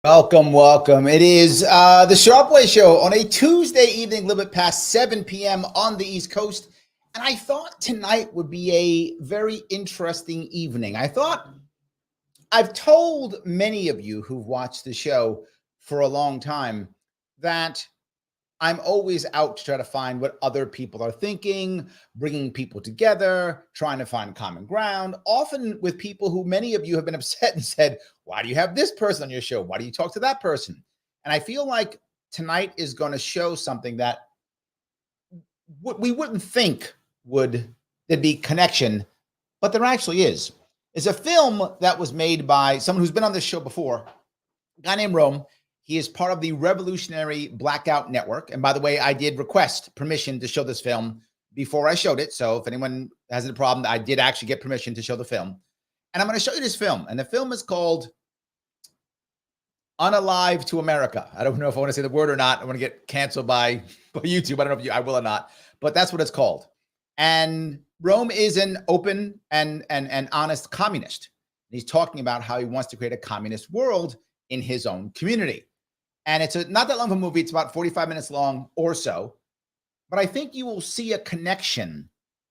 Welcome, welcome. It is the Sharpway Show on a Tuesday evening, a little bit past 7 p.m. on the East Coast. And I thought tonight would be a very interesting evening. I've told many of you who've watched the show for a long time that I'm always out to try to find what other people are thinking, bringing people together, trying to find common ground, often with people who many of you have been upset and said, why do you have this person on your show? Why do you talk to that person? And I feel like tonight is going to show something that we wouldn't think there'd be connection, but there actually is. It's a film that was made by someone who's been on this show before, a guy named Rome. He is part of the Revolutionary Blackout Network. And by the way, I did request permission to show this film before I showed it. So if anyone has a problem, I did actually get permission to show the film. And I'm going to show you this film. And the film is called Unalive to America. I don't know if I want to say the word or not. I want to get canceled by YouTube. I don't know if I will or not, but that's what it's called. And Rome is an open and honest communist. And he's talking about how he wants to create a communist world in his own community. And it's not that long of a movie. It's about 45 minutes long or so. But I think you will see a connection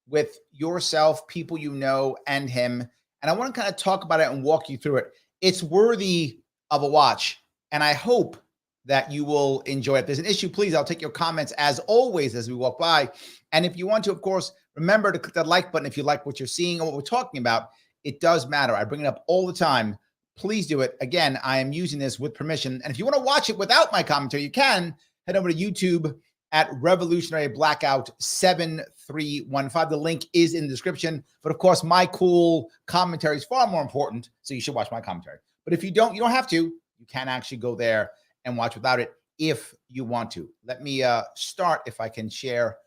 with yourself, people you know, and him. And I want to kind of talk about it and walk you through it. It's worthy of a watch. And I hope that you will enjoy it. If there's an issue, please, I'll take your comments as always as we walk by. And if you want to, of course, remember to click that like button if you like what you're seeing or what we're talking about. It does matter. I bring it up all the time. Please do it. Again, I am using this with permission. And if you want to watch it without my commentary, you can head over to YouTube at Revolutionary Blackout 7315. The link is in the description. But of course, my cool commentary is far more important. So you should watch my commentary. But if you don't have to. You can actually go there and watch without it if you want to. Let me start, if I can share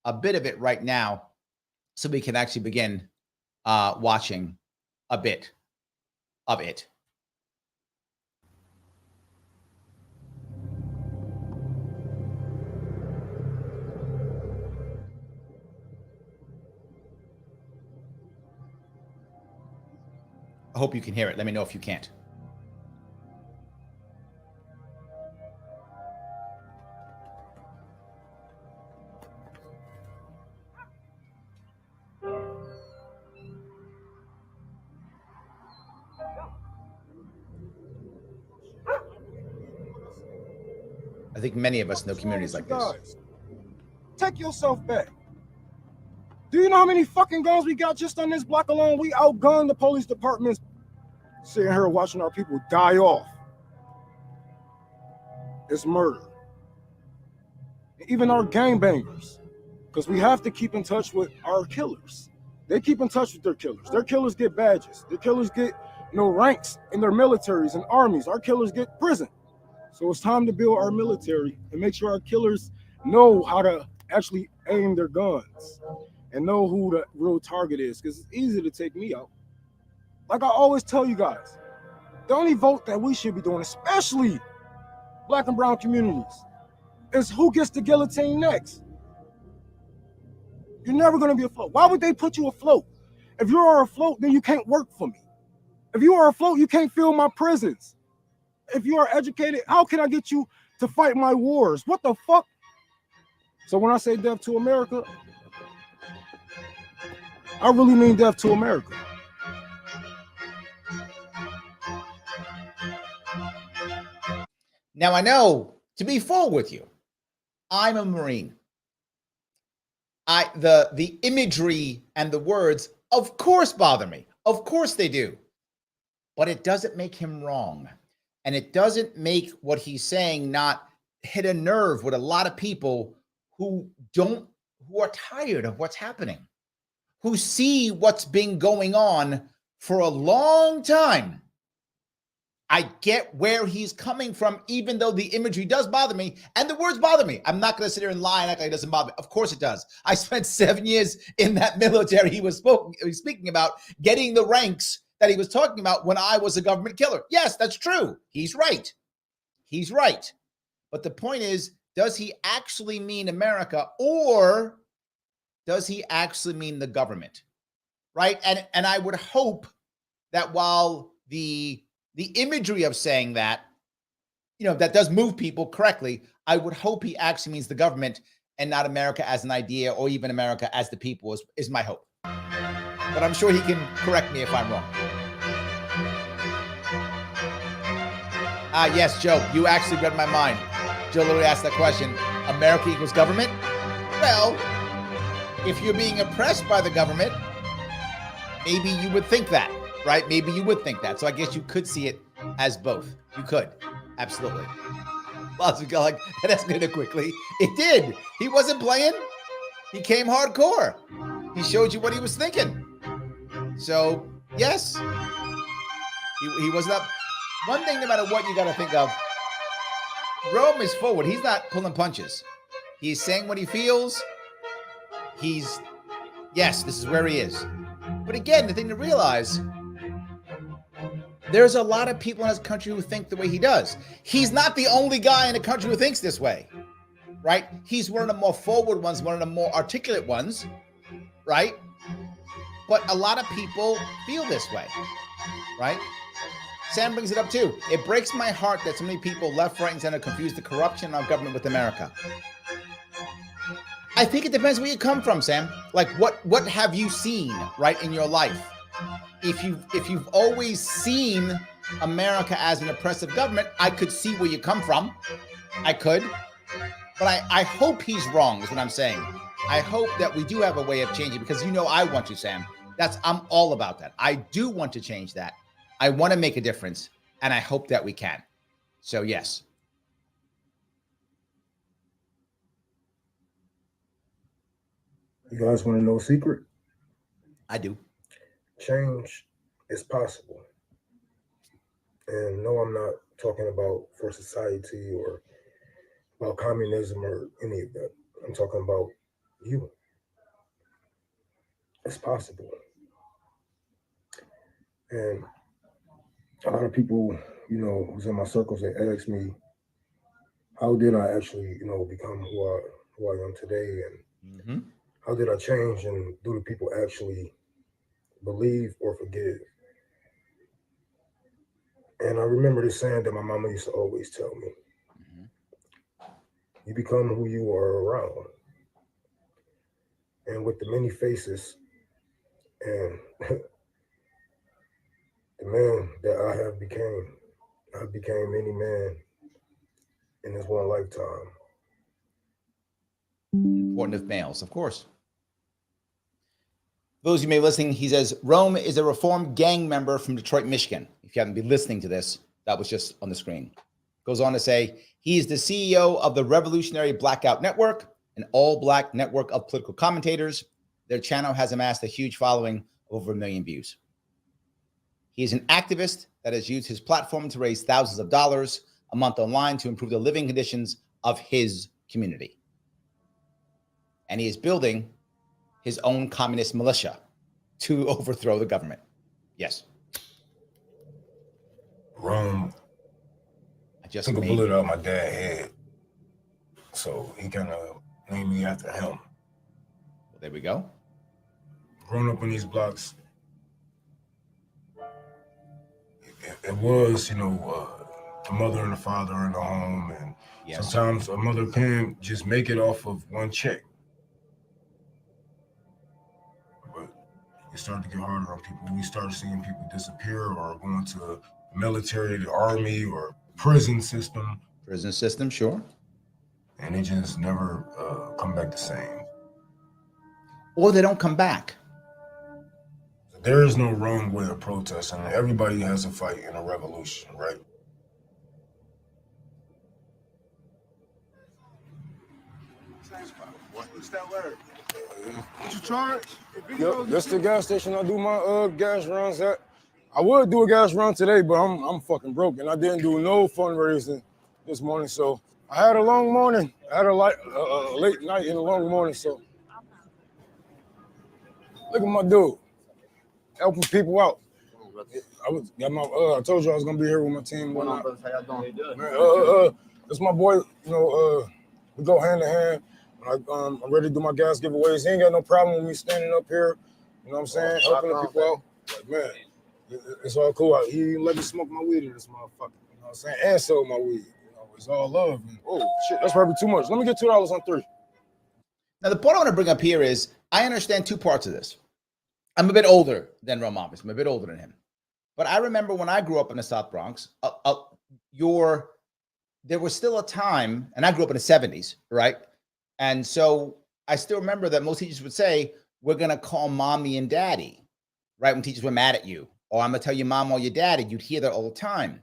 a bit of it right now so we can actually begin watching a bit of it. I hope you can hear it. Let me know if you can't. I think many of us know communities like this. Take yourself back. Do you know how many fucking guns we got just on this block alone? We outgunned the police departments sitting here watching our people die off. It's murder. Even our gangbangers, because we have to keep in touch with our killers. They keep in touch with their killers. Their killers get badges. Their killers get ranks in their militaries and armies. Our killers get prison. So it's time to build our military and make sure our killers know how to actually aim their guns and know who the real target is, because it's easy to take me out. Like I always tell you guys, the only vote that we should be doing, especially Black and brown communities, is who gets the guillotine next. You're never going to be afloat. Why would they put you afloat? If you are afloat, then you can't work for me. If you are afloat, you can't fill my prisons. If you are educated, how can I get you to fight my wars? What the fuck? So when I say death to America, I really mean death to America. Now, I know, to be full with you, I'm a Marine. The imagery and the words, of course, bother me. Of course they do. But it doesn't make him wrong. And it doesn't make what he's saying not hit a nerve with a lot of people who are tired of what's happening, who see what's been going on for a long time. I get where he's coming from, even though the imagery does bother me and the words bother me. I'm not going to sit here and lie and act like it doesn't bother me. Of course it does. I spent 7 years in that military he was speaking about, getting the ranks that he was talking about when I was a government killer. Yes, that's true. He's right. He's right. But the point is, does he actually mean America, or does he actually mean the government? Right? And I would hope that while the imagery of saying that that does move people correctly. I would hope he actually means the government and not America as an idea or even America as the people is my hope. But I'm sure he can correct me if I'm wrong. Yes, Joe, you actually read my mind. Joe literally asked that question. America equals government? Well, if you're being oppressed by the government, maybe you would think that, right? Maybe you would think that. So I guess you could see it as both. You could. Absolutely. Lots of like, that escalated quickly. It did. He wasn't playing. He came hardcore. He showed you what he was thinking. So, yes. He wasn't up. One thing, no matter what you got to think of, Rome is forward. He's not pulling punches. He's saying what he feels. Yes, this is where he is. But again, the thing to realize, there's a lot of people in this country who think the way he does. He's not the only guy in the country who thinks this way, right? He's one of the more forward ones, one of the more articulate ones, right? But a lot of people feel this way, right? Sam brings it up too. It breaks my heart that so many people left, right, and center confuse the corruption of government with America. I think it depends where you come from, Sam. Like what have you seen, right, in your life? If you've always seen America as an oppressive government, I could see where you come from. I could. But I hope he's wrong, is what I'm saying. I hope that we do have a way of changing, because I want to, Sam. I'm all about that. I do want to change that. I want to make a difference, and I hope that we can. So, yes. You guys want to know a secret? I do. Change is possible. And no, I'm not talking about for society or about communism or any of that. I'm talking about you. It's possible. And a lot of people, who's in my circles, they ask me, how did I actually, become who I am today? And how did I change? And do the people actually believe or forgive? And I remember this saying that my mama used to always tell me. You become who you are around. And with the many faces and the man that I became many men in this one lifetime. Important of males, of course. Those of you may be listening, he says, Rome is a reformed gang member from Detroit, Michigan. If you haven't been listening to this, that was just on the screen. Goes on to say, he is the CEO of the Revolutionary Blackout Network, an all-black network of political commentators. Their channel has amassed a huge following of over 1 million views. He is an activist that has used his platform to raise thousands of dollars a month online to improve the living conditions of his community. And he is building his own communist militia to overthrow the government. Yes. Rome took a bullet out of my dad's head. So he kind of named me after him. Well, there we go. Growing up in these blocks, it was, a mother and a father in the home. And sometimes a mother can just make it off of one check. But it started to get harder on people. We started seeing people disappear or going to the military, the army, or prison system. Prison system, sure. And they just never come back the same. Or they don't come back. There is no wrong way of protesting. Everybody has a fight in a revolution, right? What's that word? What you charge? Yep, that's the gas station I do my gas runs at. I would do a gas run today, but I'm fucking broke, and I didn't do no fundraising this morning. So I had a long morning. I had a late night and a long morning. So look at my dude, helping people out. I told you I was gonna be here with my team. How y'all doing? Man, that's my boy. We go hand in hand. I'm ready to do my gas giveaways. He ain't got no problem with me standing up here. You know what I'm saying? Helping the people out. Like, man, it's all cool. He let me smoke my weed in this motherfucker. You know what I'm saying? And sell my weed. You Oh, it's all love. Oh shit, that's probably too much. Let me get $2 on 3. Now, the point I want to bring up here is I understand two parts of this. I'm a bit older than Rome, obviously. I'm a bit older than him. But I remember when I grew up in the South Bronx, there was still a time, and I grew up in the 70s, right? And so I still remember that most teachers would say, we're going to call mommy and daddy, right? When teachers were mad at you, or I'm going to tell your mom or your daddy, you'd hear that all the time.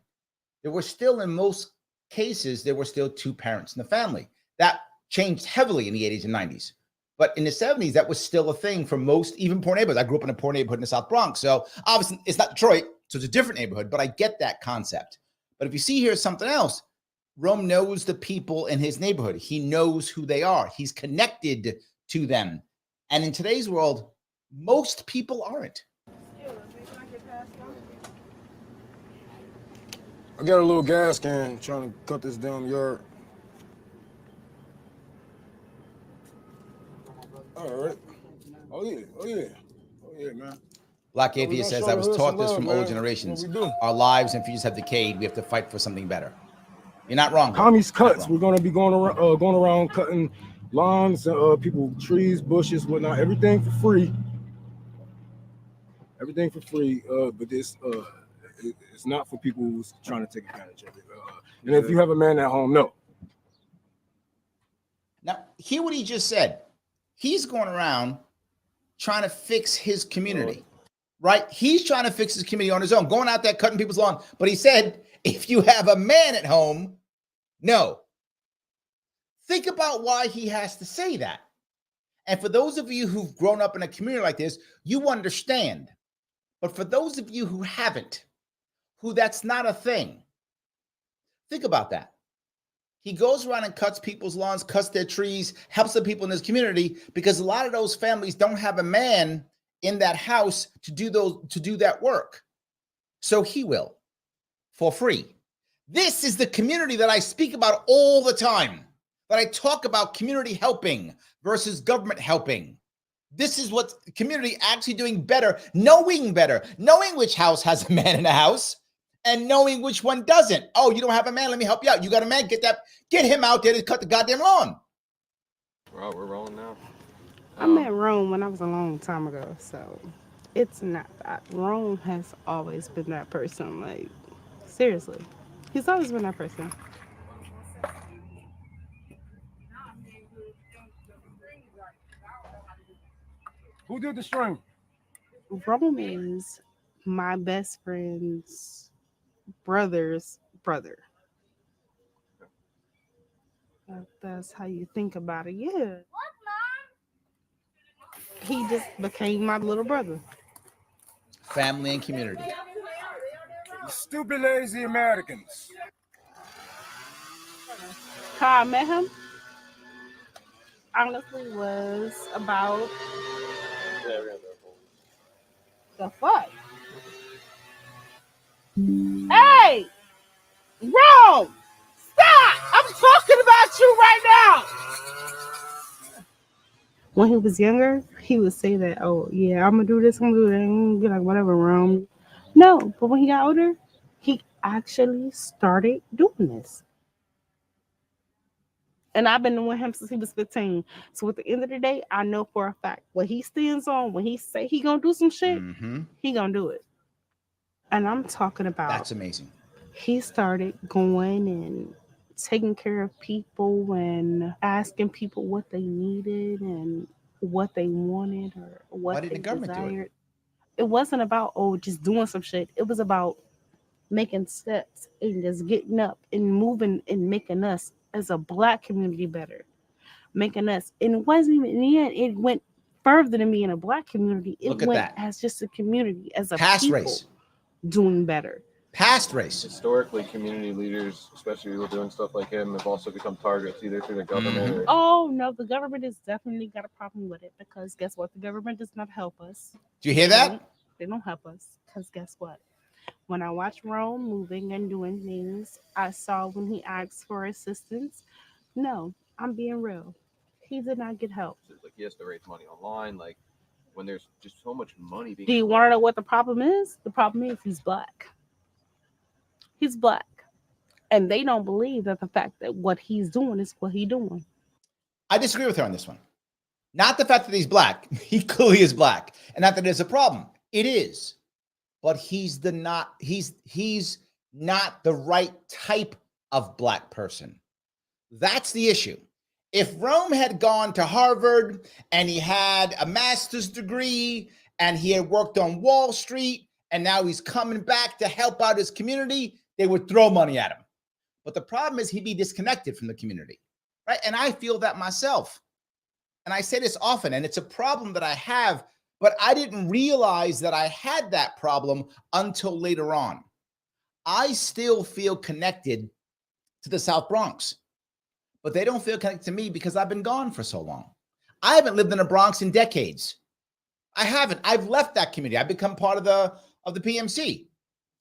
There were still, in most cases, there were still two parents in the family. That changed heavily in the 80s and 90s. But in the 70s, that was still a thing for most, even poor neighborhoods. I grew up in a poor neighborhood in the South Bronx. So obviously, it's not Detroit, so it's a different neighborhood, but I get that concept. But if you see here something else, Rome knows the people in his neighborhood. He knows who they are. He's connected to them. And in today's world, most people aren't. I got a little gas can trying to cut this damn yard. All right. Oh yeah, man. Black Atheist says, I was taught this from old generations. Our lives and futures have decayed. We have to fight for something better. You're not wrong. Commies cuts. We're gonna be going around cutting lawns, people, trees, bushes, whatnot. Everything for free. Everything for free. But this it's not for people who's trying to take advantage of it. And if you have a man at home, no. Now, hear what he just said. He's going around trying to fix his community, right? He's trying to fix his community on his own, going out there cutting people's lawn. But he said, if you have a man at home, no. Think about why he has to say that. And for those of you who've grown up in a community like this, you understand. But for those of you who haven't, who that's not a thing, think about that. He goes around and cuts people's lawns, cuts their trees, helps the people in his community, because a lot of those families don't have a man in that house to do that work. So he will, for free. This is the community that I speak about all the time, that I talk about community helping versus government helping. This is what the community actually doing better, knowing which house has a man in the house and knowing which one doesn't. Oh, you don't have a man? Let me help you out. You got a man? Get him out there to cut the goddamn lawn. We're rolling now. I met Rome when I was a long time ago, so it's not that. Rome has always been that person. Like, seriously. He's always been that person. Who did the string? Rome is my best friend's brother's brother. That's how you think about it. Yeah. He just became my little brother. Family and community. Stupid lazy Americans. How I met him, honestly, was about the fuck. Hey, Rome, stop! I'm talking about you right now. When he was younger, he would say that, oh, yeah, I'm going to do this, I'm going to do that. I'm be like, whatever, Rome. No, but when he got older, he actually started doing this. And I've been with him since he was 15. So at the end of the day, I know for a fact what he stands on, when he say he going to do some shit, he going to do it. And I'm talking about... That's amazing. He started going and taking care of people and asking people what they needed and what they wanted or what they desired. It wasn't about, just doing some shit. It was about making steps and just getting up and moving and making us as a Black community better. Making us, and it wasn't even, in the end, it went further than me in a Black community. It went as just a community, as a people race. Doing better. Past race. Historically, community leaders, especially people doing stuff like him, have also become targets either through the government or... Oh, no, the government has definitely got a problem with it because guess what? The government does not help us. Do you hear that? They don't help us because guess what? When I watched Rome moving and doing things, I saw when he asked for assistance. No, I'm being real. He did not get help. Like he has to raise money online, like when there's just so much money being... Do you want to know what the problem is? The problem is he's Black. He's Black. And they don't believe that the fact that what he's doing is what he's doing. I disagree with her on this one. Not the fact that he's black. He clearly is black. And not that it's a problem. It is. But he's not the right type of black person. That's the issue. If Rome had gone to Harvard and he had a master's degree and he had worked on Wall Street and now he's coming back to help out his community, they would throw money at him. But the problem is he'd be disconnected from the community, right? And I feel that myself. And I say this often, and it's a problem that I have, but I didn't realize that I had that problem until later on. I still feel connected to the South Bronx, but they don't feel connected to me because I've been gone for so long. I haven't lived in the Bronx in decades. I haven't. I've left that community. I've become part of the PMC.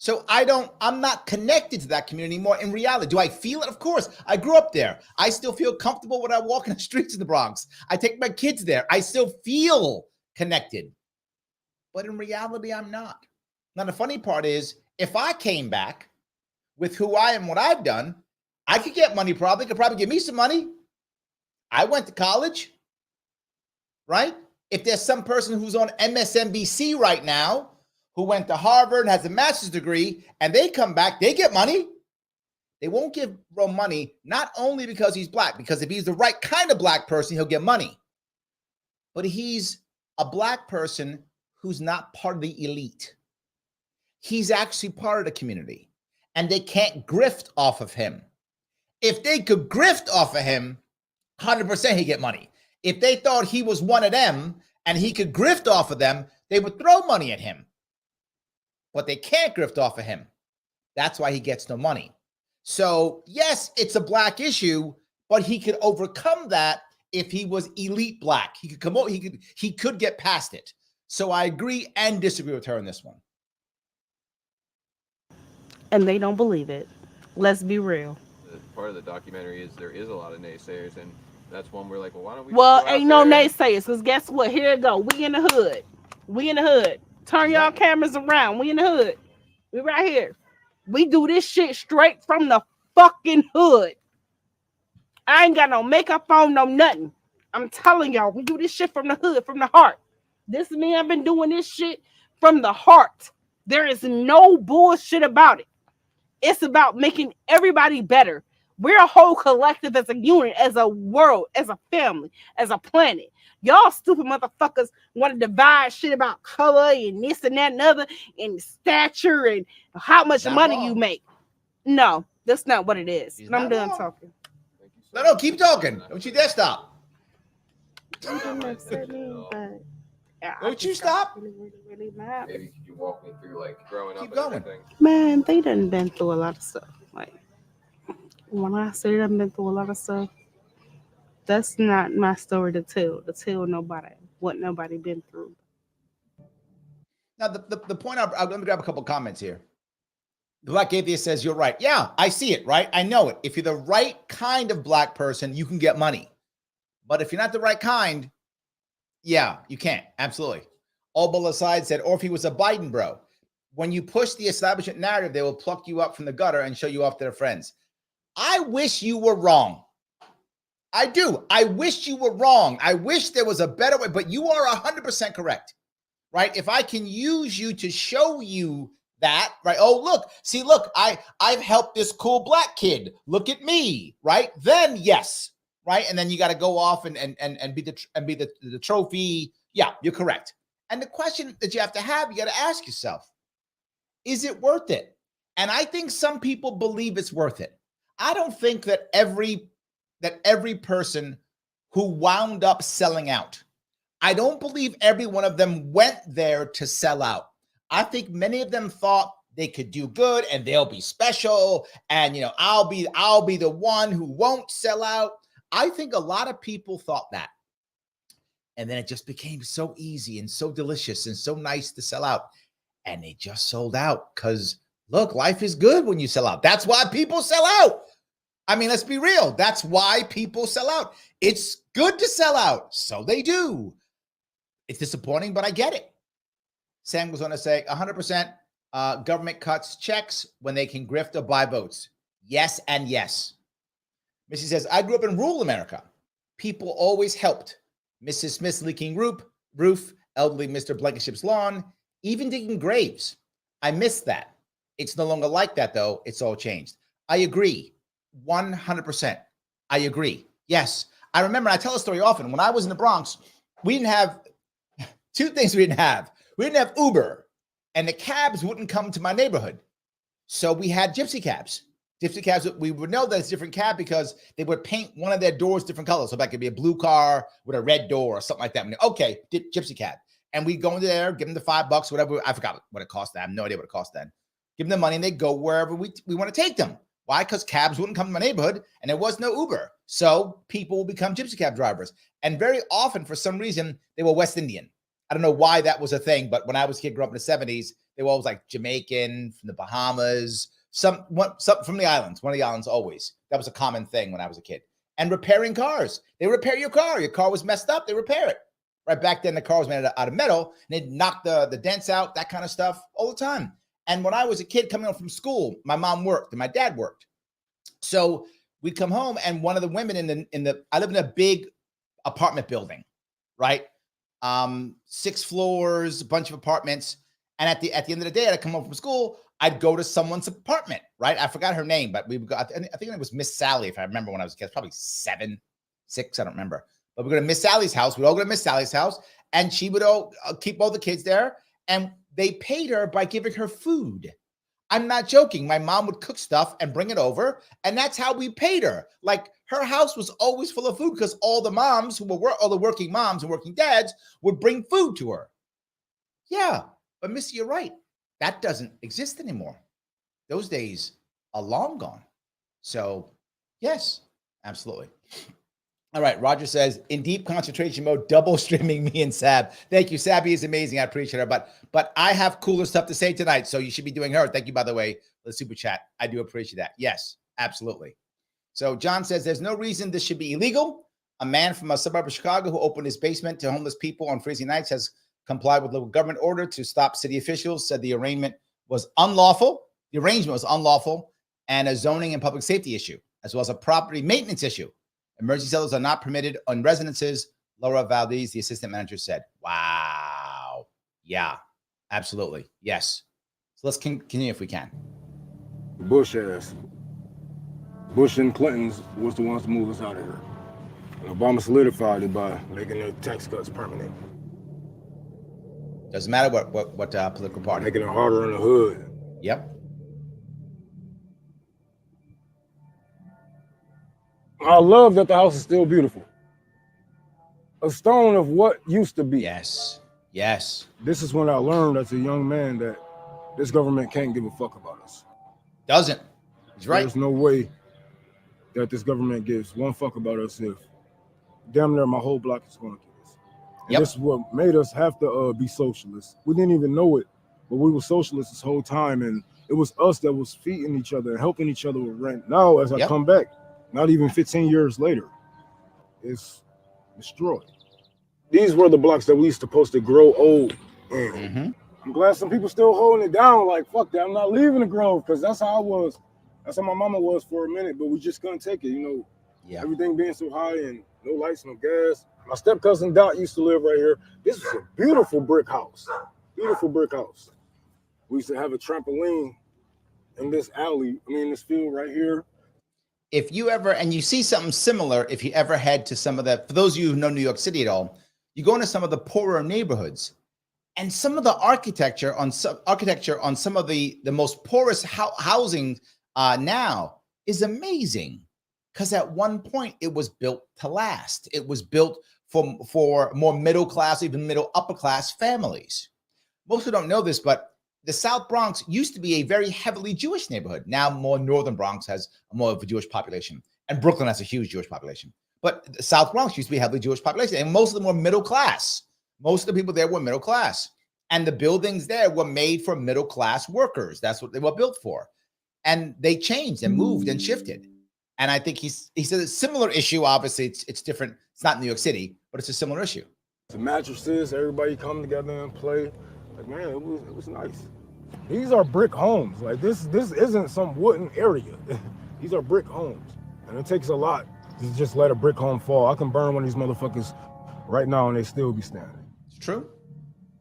So I'm not connected to that community anymore in reality. Do I feel it? Of course. I grew up there. I still feel comfortable when I walk in the streets of the Bronx. I take my kids there. I still feel connected. But in reality, I'm not. Now, the funny part is, if I came back with who I am, what I've done, I could get money probably. Could probably give me some money. I went to college, right? If there's some person who's on MSNBC right now who went to Harvard and has a master's degree, and they come back, they get money. They won't give Rome money, not only because he's black, because if he's the right kind of black person, he'll get money. But he's a black person who's not part of the elite. He's actually part of the community, and they can't grift off of him. If they could grift off of him, 100% he'd get money. If they thought he was one of them and he could grift off of them, they would throw money at him. But they can't grift off of him. That's why he gets no money. So, yes, it's a black issue, but he could overcome that if he was elite black. He could come out, he could get past it. So I agree and disagree with her on this one. And they don't believe it. Let's be real. Part of the documentary is there is a lot of naysayers, and that's one we're like, well, why don't we? Well, ain't no naysayers, because guess what? Here it go. We in the hood. We in the hood. Turn y'all cameras around. We in the hood. We right here. We do this shit straight from the fucking hood. I ain't got no makeup on, no nothing. I'm telling y'all, we do this shit from the hood, from the heart. This is me. I've been doing this shit from the heart. There is no bullshit about it. It's about making everybody better. We're a whole collective as a unit, as a world, as a family, as a planet. Y'all stupid motherfuckers want to divide shit about color and this and that and other and stature and how much money you make. No, that's not what it is. And I'm done talking. No, keep talking. Don't you dare stop. Don't you stop. Really mad. Maybe could you walk me through like growing up and everything? Man, they done been through a lot of stuff. Like, when I say they've been through a lot of stuff, that's not my story to tell nobody what nobody been through. Now, the point, let me grab a couple comments here. The Black Atheist says, you're right. Yeah, I see it, right? I know it. If you're the right kind of black person, you can get money. But if you're not the right kind, yeah, you can't. Absolutely. All aside said, or if he was a Biden bro. When you push the establishment narrative, they will pluck you up from the gutter and show you off to their friends. I wish you were wrong. I do. I wish you were wrong. I wish there was a better way, but you are 100% correct, right? If I can use you to show you that, right? Oh, look, see, look, I've helped this cool black kid. Look at me, right? Then yes, right? And then you got to go off and be the trophy. Yeah, you're correct. And the question that you have, you got to ask yourself, is it worth it? And I think some people believe it's worth it. I don't think that every person who wound up selling out, I don't believe every one of them went there to sell out. I think many of them thought they could do good and they'll be special. And, you know, I'll be the one who won't sell out. I think a lot of people thought that. And then it just became so easy and so delicious and so nice to sell out. And they just sold out because, look, life is good when you sell out. That's why people sell out. I mean, let's be real. That's why people sell out. It's good to sell out. So they do. It's disappointing, but I get it. Sam goes on to say 100% government cuts checks when they can grift or buy votes. Yes and yes. Missy says, I grew up in rural America. People always helped. Mrs. Smith's leaking roof, elderly Mr. Blankenship's lawn, even digging graves. I miss that. It's no longer like that, though. It's all changed. I agree. 100%. I agree. Yes. I remember, I tell a story often. When I was in the Bronx, we didn't have two things we didn't have. We didn't have Uber, and the cabs wouldn't come to my neighborhood. So we had gypsy cabs. Gypsy cabs, we would know that it's a different cab because they would paint one of their doors different colors. So that could be a blue car with a red door or something like that. Okay, gypsy cab. And we'd go into there, give them the $5, whatever. I forgot what it cost. I have no idea what it cost then. Give them the money and they go wherever we want to take them. Why? Because cabs wouldn't come to my neighborhood and there was no Uber. So people will become gypsy cab drivers. And very often, for some reason, they were West Indian. I don't know why that was a thing, but when I was a kid, grew up in the 70s, they were always like Jamaican, from the Bahamas, some from the islands, one of the islands always. That was a common thing when I was a kid. And repairing cars. They repair your car. Your car was messed up, they repair it. Right back then, the car was made out of metal, and they'd knock the dents out, that kind of stuff, all the time. And when I was a kid coming home from school, my mom worked and my dad worked. So we'd come home, and one of the women I live in a big apartment building, right? 6 floors, a bunch of apartments. And at the end of the day, I'd come home from school, I'd go to someone's apartment, right? I forgot her name, but we would go, I think it was Miss Sally, if I remember when I was a kid, probably 7, 6, I don't remember. But we'd go to Miss Sally's house. We'd all go to Miss Sally's house, and she would keep all the kids there. And they paid her by giving her food. I'm not joking. My mom would cook stuff and bring it over, and that's how we paid her. Like, her house was always full of food because all the moms all the working moms and working dads would bring food to her. Yeah, but Missy, you're right. That doesn't exist anymore. Those days are long gone. So, yes, absolutely. All right, Roger says, in deep concentration mode, double streaming me and Sab. Thank you. Sabby is amazing. I appreciate her. But I have cooler stuff to say tonight, so you should be doing her. Thank you, by the way, for the super chat. I do appreciate that. Yes, absolutely. So John says, there's no reason this should be illegal. A man from a suburb of Chicago who opened his basement to homeless people on freezing nights has complied with local government order to stop city officials, said the arrangement was unlawful. The arrangement was unlawful and a zoning and public safety issue, as well as a property maintenance issue. Emergency cells are not permitted on residences, Laura Valdez, the assistant manager, said. Wow. Yeah, absolutely. Yes. So let's continue if we can. Bush ass. Bush and Clinton's was the ones to move us out of here. And Obama solidified it by making the tax cuts permanent. Doesn't matter what political party. Making it harder in the hood. Yep. I love that the house is still beautiful. A stone of what used to be. Yes. Yes. This is when I learned as a young man that this government can't give a fuck about us. Doesn't. He's right. There's no way that this government gives one fuck about us if damn near my whole block is going to kill us. And Yep. This is what made us have to be socialists. We didn't even know it, but we were socialists this whole time, and it was us that was feeding each other and helping each other with rent. Now, as I Yep. come back, not even 15 years later, it's destroyed. These were the blocks that we used to supposed to grow old in. Mm-hmm. I'm glad some people still holding it down. Like, fuck that, I'm not leaving the Grove, because that's how I was. That's how my mama was for a minute, but we just couldn't take it. You know, Yeah. everything being so high and no lights, no gas. My step cousin Dot used to live right here. This was a beautiful brick house. Beautiful brick house. We used to have a trampoline in this alley. I mean, this field right here. If you ever, and you see something similar, if you ever head to some of the, for those of you who know New York City at all, you go into some of the poorer neighborhoods, and some of the architecture on some of the most poorest housing now is amazing, because at one point it was built to last. It was built for more middle class, even middle upper class families. Most people don't know this, but the South Bronx used to be a very heavily Jewish neighborhood. Now more Northern Bronx has more of a Jewish population, and Brooklyn has a huge Jewish population. But the South Bronx used to be a heavily Jewish population, and most of them were middle class. Most of the people there were middle class, and the buildings there were made for middle class workers. That's what they were built for. And they changed and moved and shifted. And I think he said a similar issue. Obviously, it's different. It's not New York City, but it's a similar issue. The mattresses, everybody come together and play. Like, man, it was nice. These are brick homes. Like, this isn't some wooden area. These are brick homes, and it takes a lot to just let a brick home fall. I can burn one of these motherfuckers right now and they still be standing. It's true.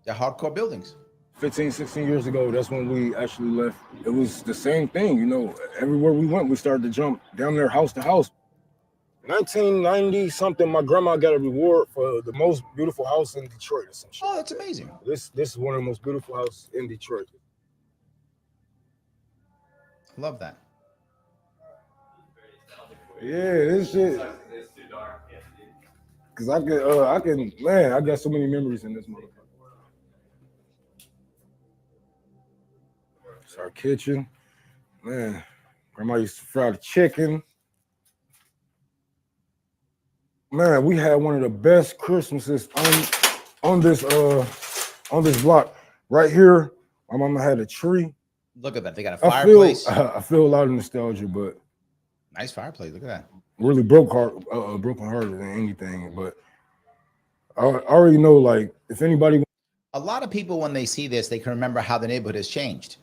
They're hardcore buildings. 15, 16 years ago, that's when we actually left. It was the same thing, you know, everywhere we went, we started to jump down there house to house. 1990 something, my grandma got a reward for the most beautiful house in Detroit or some shit. Oh, that's amazing. This is one of the most beautiful houses in Detroit. Love that. Yeah, this shit. Cause I got so many memories in this motherfucker. It's our kitchen. Man, grandma used to fry the chicken. Man, we had one of the best Christmases on this block. Right here, my mama had a tree. Look at that. They got a fireplace. I feel a lot of nostalgia, but nice fireplace. Look at that. Really broken hearted than anything. But I already know, like, if anybody. A lot of people, when they see this, they can remember how the neighborhood has changed.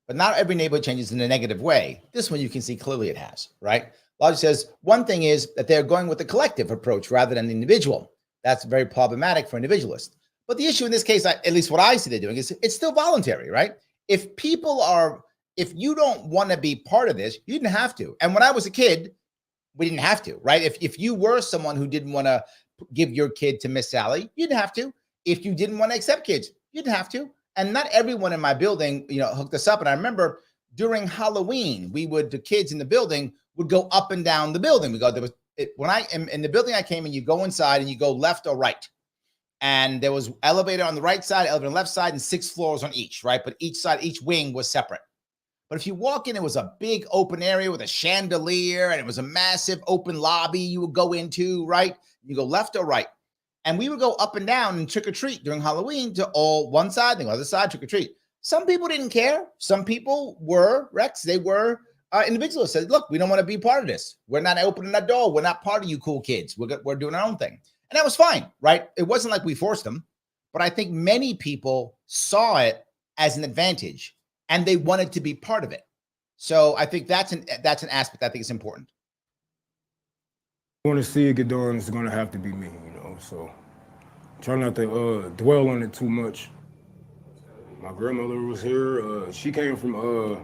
But not every neighborhood changes in a negative way. This one you can see clearly it has, right? Logic says one thing is that they're going with the collective approach rather than the individual. That's very problematic for individualists. But the issue in this case, at least what I see they're doing, is it's still voluntary, right? If you don't want to be part of this, you didn't have to. And when I was a kid, we didn't have to, right? If you were someone who didn't want to give your kid to Miss Sally, you didn't have to. If you didn't want to accept kids, you didn't have to. And not everyone in my building, hooked us up. And I remember during Halloween, the kids in the building would go up and down the building. In the building I came in, you go inside and you go left or right. And there was elevator on the right side, elevator on the left side, and 6 floors on each, right? But each wing was separate. But if you walk in, it was a big open area with a chandelier, and it was a massive open lobby you would go into, right? You go left or right. And we would go up and down and trick or treat during Halloween to all one side, then the other side, trick or treat. Some people didn't care. Some people were, Rex, they were individuals, said, look, we don't want to be part of this. We're not opening that door. We're not part of you cool kids. We're doing our own thing. And that was fine, right? It wasn't like we forced them. But I think many people saw it as an advantage and they wanted to be part of it. So I think that's an aspect I think is important. I want to see it get done, it's going to have to be me, so try not to dwell on it too much. My grandmother was here. She came from,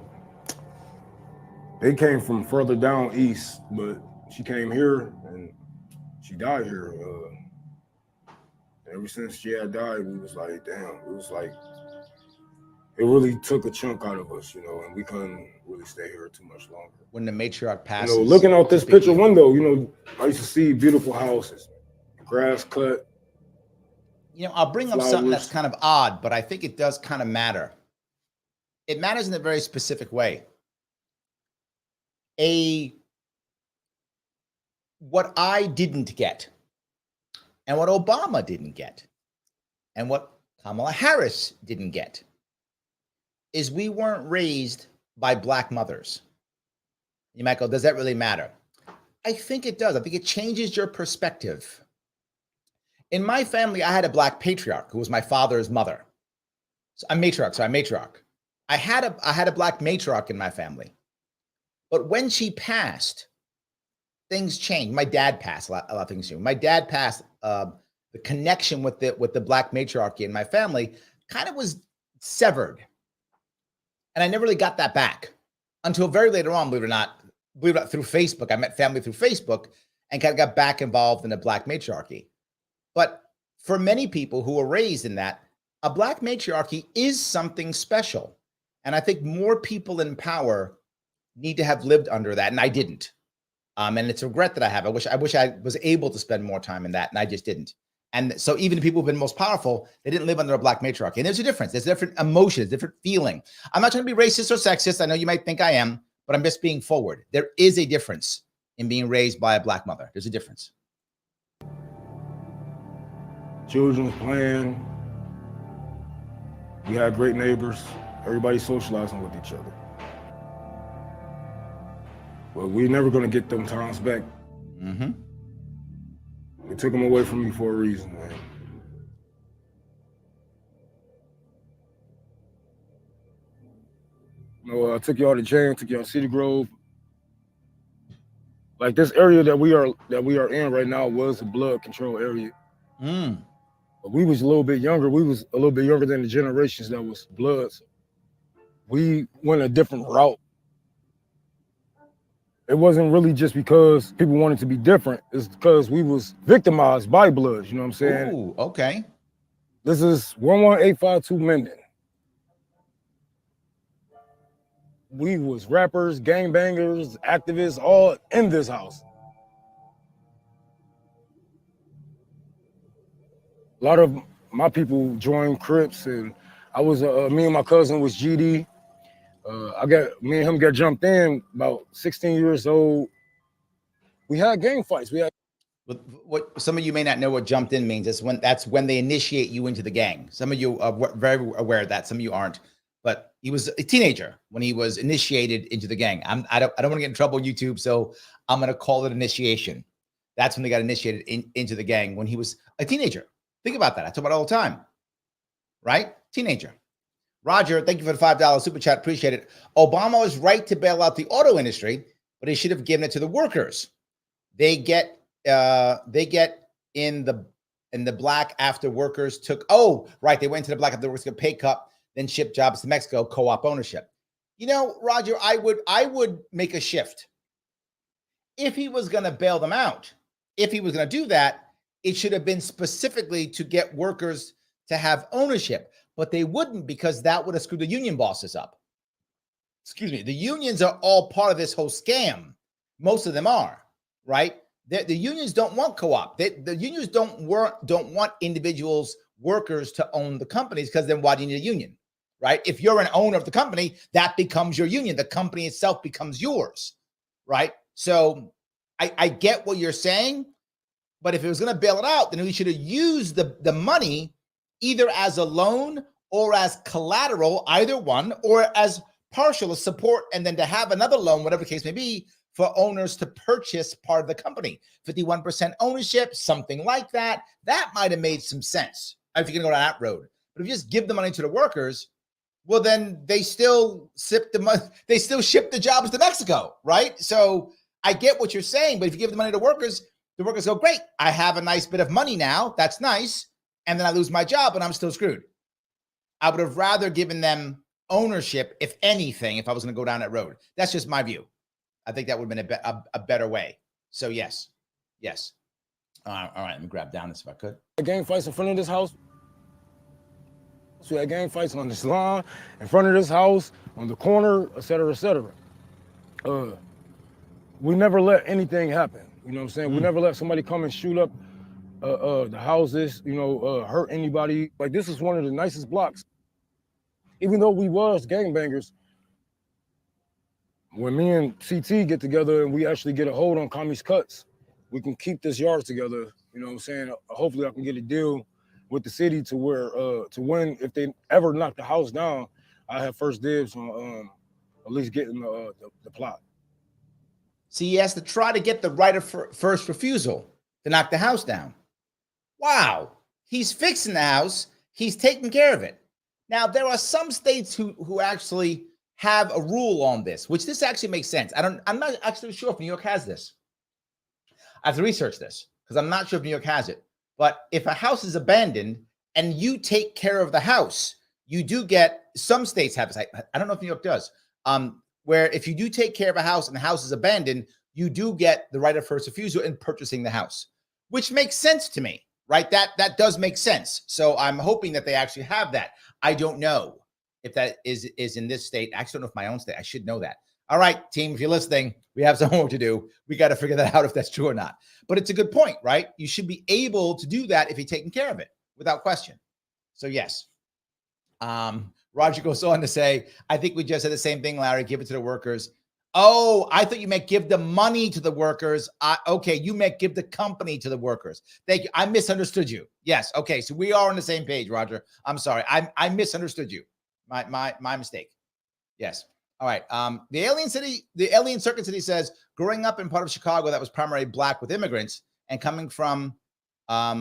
they came from further down east, but she came here and she died here. Ever since she had died, we was like, damn, it was like, it really took a chunk out of us, and we couldn't really stay here too much longer. When the matriarch passes. Looking out this picture window, I used to see beautiful houses, grass cut. I'll bring up something that's kind of odd, but I think it does kind of matter. It matters in a very specific way. What I didn't get, and what Obama didn't get, and what Kamala Harris didn't get, is we weren't raised by Black mothers. You might go, does that really matter? I think it does. I think it changes your perspective. In my family, I had a Black patriarch who was my father's mother. So I'm matriarch. I had a Black matriarch in my family. But when she passed, things changed. My dad passed, a lot of things changed. My dad passed, the connection with the Black matriarchy in my family kind of was severed. And I never really got that back until very later on, believe it or not, through Facebook. I met family through Facebook and kind of got back involved in the Black matriarchy. But for many people who were raised in that, a Black matriarchy is something special. And I think more people in power need to have lived under that. And I didn't. And it's a regret that I have. I wish I was able to spend more time in that, and I just didn't. And so even the people who've been most powerful, they didn't live under a Black matriarchy. And there's a difference. There's different emotions, different feeling. I'm not trying to be racist or sexist. I know you might think I am, but I'm just being forward. There is a difference in being raised by a Black mother. There's a difference. Children playing. We had great neighbors. Everybody socializing with each other. Well, we're never going to get them times back. Mm-hmm. They took them away from me for a reason, man. I took y'all to jail, took y'all to City Grove. Like this area that we are in right now was a blood control area. But we was a little bit younger. We was a little bit younger than the generations that was bloods. We went a different route. It wasn't really just because people wanted to be different. It's because we was victimized by bloods. You know what I'm saying? Ooh, okay. This is 11852 Menden. We was rappers, gangbangers, activists, all in this house. A lot of my people joined Crips, and I was me and my cousin was GD. Me and him got jumped in about 16 years old. We had gang fights. We had. What some of you may not know what jumped in means. That's when they initiate you into the gang. Some of you are very aware of that. Some of you aren't. But he was a teenager when he was initiated into the gang. I don't want to get in trouble on YouTube, so I'm going to call it initiation. That's when they got initiated into the gang when he was a teenager. Think about that. I talk about it all the time, right? Teenager. Roger, thank you for the $5 super chat. Appreciate it. Obama was right to bail out the auto industry, but he should have given it to the workers. They get in the black after workers took. Oh, right. They went to the black after the workers got pay cut, then shipped jobs to Mexico, co-op ownership. You know, Roger, I would make a shift. If he was going to bail them out, if he was going to do that, it should have been specifically to get workers to have ownership, but they wouldn't, because that would have screwed the union bosses up. Excuse me. The unions are all part of this whole scam. Most of them are, right? The unions don't want co-op. The unions don't want individuals, workers to own the companies, because then why do you need a union, right? If you're an owner of the company, that becomes your union. The company itself becomes yours, right? So I get what you're saying, but if it was going to bail it out, then we should have used the money either as a loan or as collateral, either one, or as partial support, and then to have another loan, whatever the case may be, for owners to purchase part of the company. 51% ownership, something like that. That might have made some sense if you're going to go down that road. But if you just give the money to the workers, well, then they still ship the money. They still ship the jobs to Mexico, right? So I get what you're saying, but if you give the money to workers, the workers go, great, I have a nice bit of money now. That's nice. And then I lose my job and I'm still screwed. I would have rather given them ownership, if anything, if I was going to go down that road. That's just my view. I think that would have been a better way. So yes. All right, let me grab down this if I could. Gang fights in front of this house. So we had gang fights on this lawn, in front of this house, on the corner, et cetera, et cetera. We never let anything happen. You know what I'm saying? We never let somebody come and shoot up the houses, hurt anybody. Like, this is one of the nicest blocks. Even though we was gangbangers, when me and CT get together and we actually get a hold on Kami's cuts, we can keep this yard together. You know what I'm saying? Hopefully I can get a deal with the city to where, to when, if they ever knock the house down, I have first dibs on at least getting the plot. See, he has to try to get the right of first refusal to knock the house down. Wow. He's fixing the house. He's taking care of it. Now, there are some states who actually have a rule on this, which this actually makes sense. I'm not actually sure if New York has this. I have to research this because I'm not sure if New York has it. But if a house is abandoned and you take care of the house, you do get, some states have this. I don't know if New York does, where if you do take care of a house and the house is abandoned, you do get the right of first refusal in purchasing the house, which makes sense to me, right? That does make sense. So I'm hoping that they actually have that. I don't know if that is in this state. I actually don't know if my own state. I should know that. All right, team, if you're listening, we have some homework to do. We got to figure that out if that's true or not. But it's a good point, right? You should be able to do that if you're taking care of it without question. So yes. Roger goes on to say, I think we just said the same thing, Larry. Give it to the workers. Oh, I thought you meant give the money to the workers. Okay, you meant give the company to the workers. Thank you. I misunderstood you. Yes. Okay, so we are on the same page, Roger. I'm sorry. I misunderstood you. My mistake. Yes. All right. The Alien Circuit City says, growing up in part of Chicago that was primarily black with immigrants and coming from, I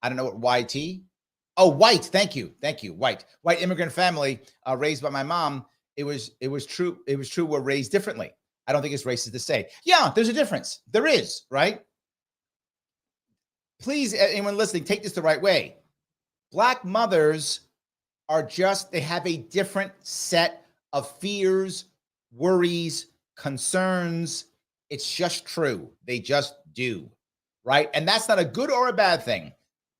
don't know what YT. Oh, white. Thank you. White immigrant family raised by my mom. It was true. We're raised differently. I don't think it's racist to say. Yeah, there's a difference. There is, right? Please, anyone listening, take this the right way. Black mothers are just, they have a different set of fears, worries, concerns. It's just true. They just do, right? And that's not a good or a bad thing.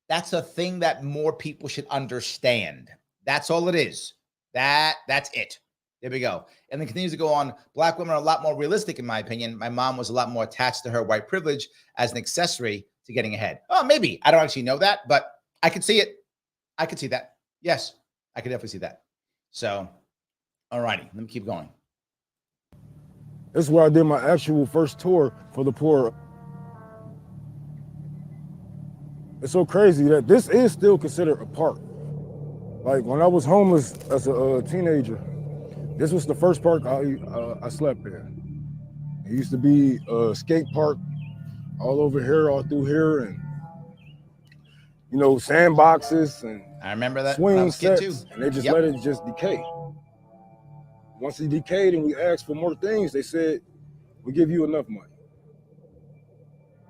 That's a thing that more people should understand. That's all it is. That's it. There we go. And then continues to go on. Black women are a lot more realistic, in my opinion. My mom was a lot more attached to her white privilege as an accessory to getting ahead. Oh, maybe. I don't actually know that, but I could see it. I could see that. Yes, I could definitely see that. So, all righty. Let me keep going. This is where I did my actual first tour for the poor. It's so crazy that this is still considered a park. Like when I was homeless as a teenager, this was the first park I slept in. It used to be a skate park all over here, all through here, and you know, sandboxes and I remember that swing sets, too. and they just let it just decay. Once it decayed and we asked for more things, they said, "We'll give you enough money,"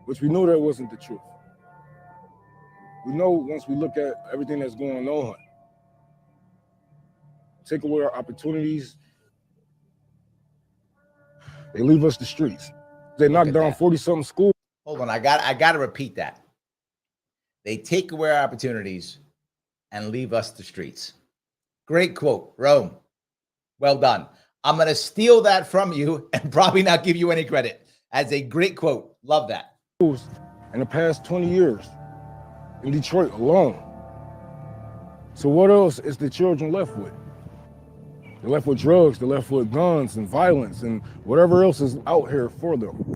which we knew that wasn't the truth. We know once we look at everything that's going on, take away our opportunities, they leave us the streets. They knock down 40-something schools. Hold on, I got to repeat that. They take away our opportunities and leave us the streets. Great quote, Rome. Well done. I'm going to steal that from you and probably not give you any credit. That's a great quote. Love that. In the past 20 years in Detroit alone. So what else is the children left with? They're left with drugs, they're left with guns and violence and whatever else is out here for them.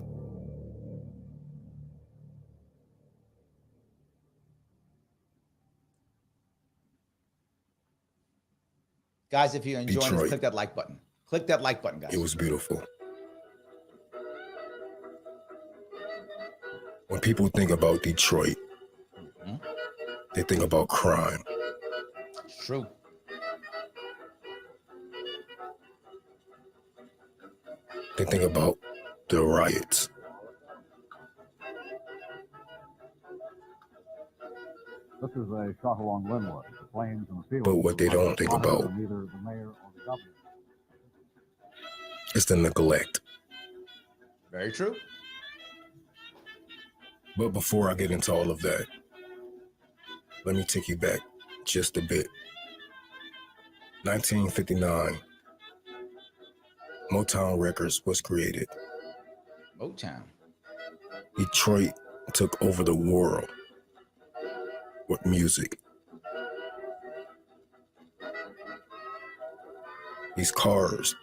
Guys, if you're enjoying this, click that like button. Click that like button, guys. It was beautiful. When people think about Detroit, they think about crime. It's true. They think about the riots. This is a shot along Linwood. The flames in the field. But what they don't think about neither the mayor or the governor. is the neglect. Very true. But before I get into all of that, let me take you back just a bit. 1959, Motown Records was created. Motown. Detroit took over the world with music. These cars,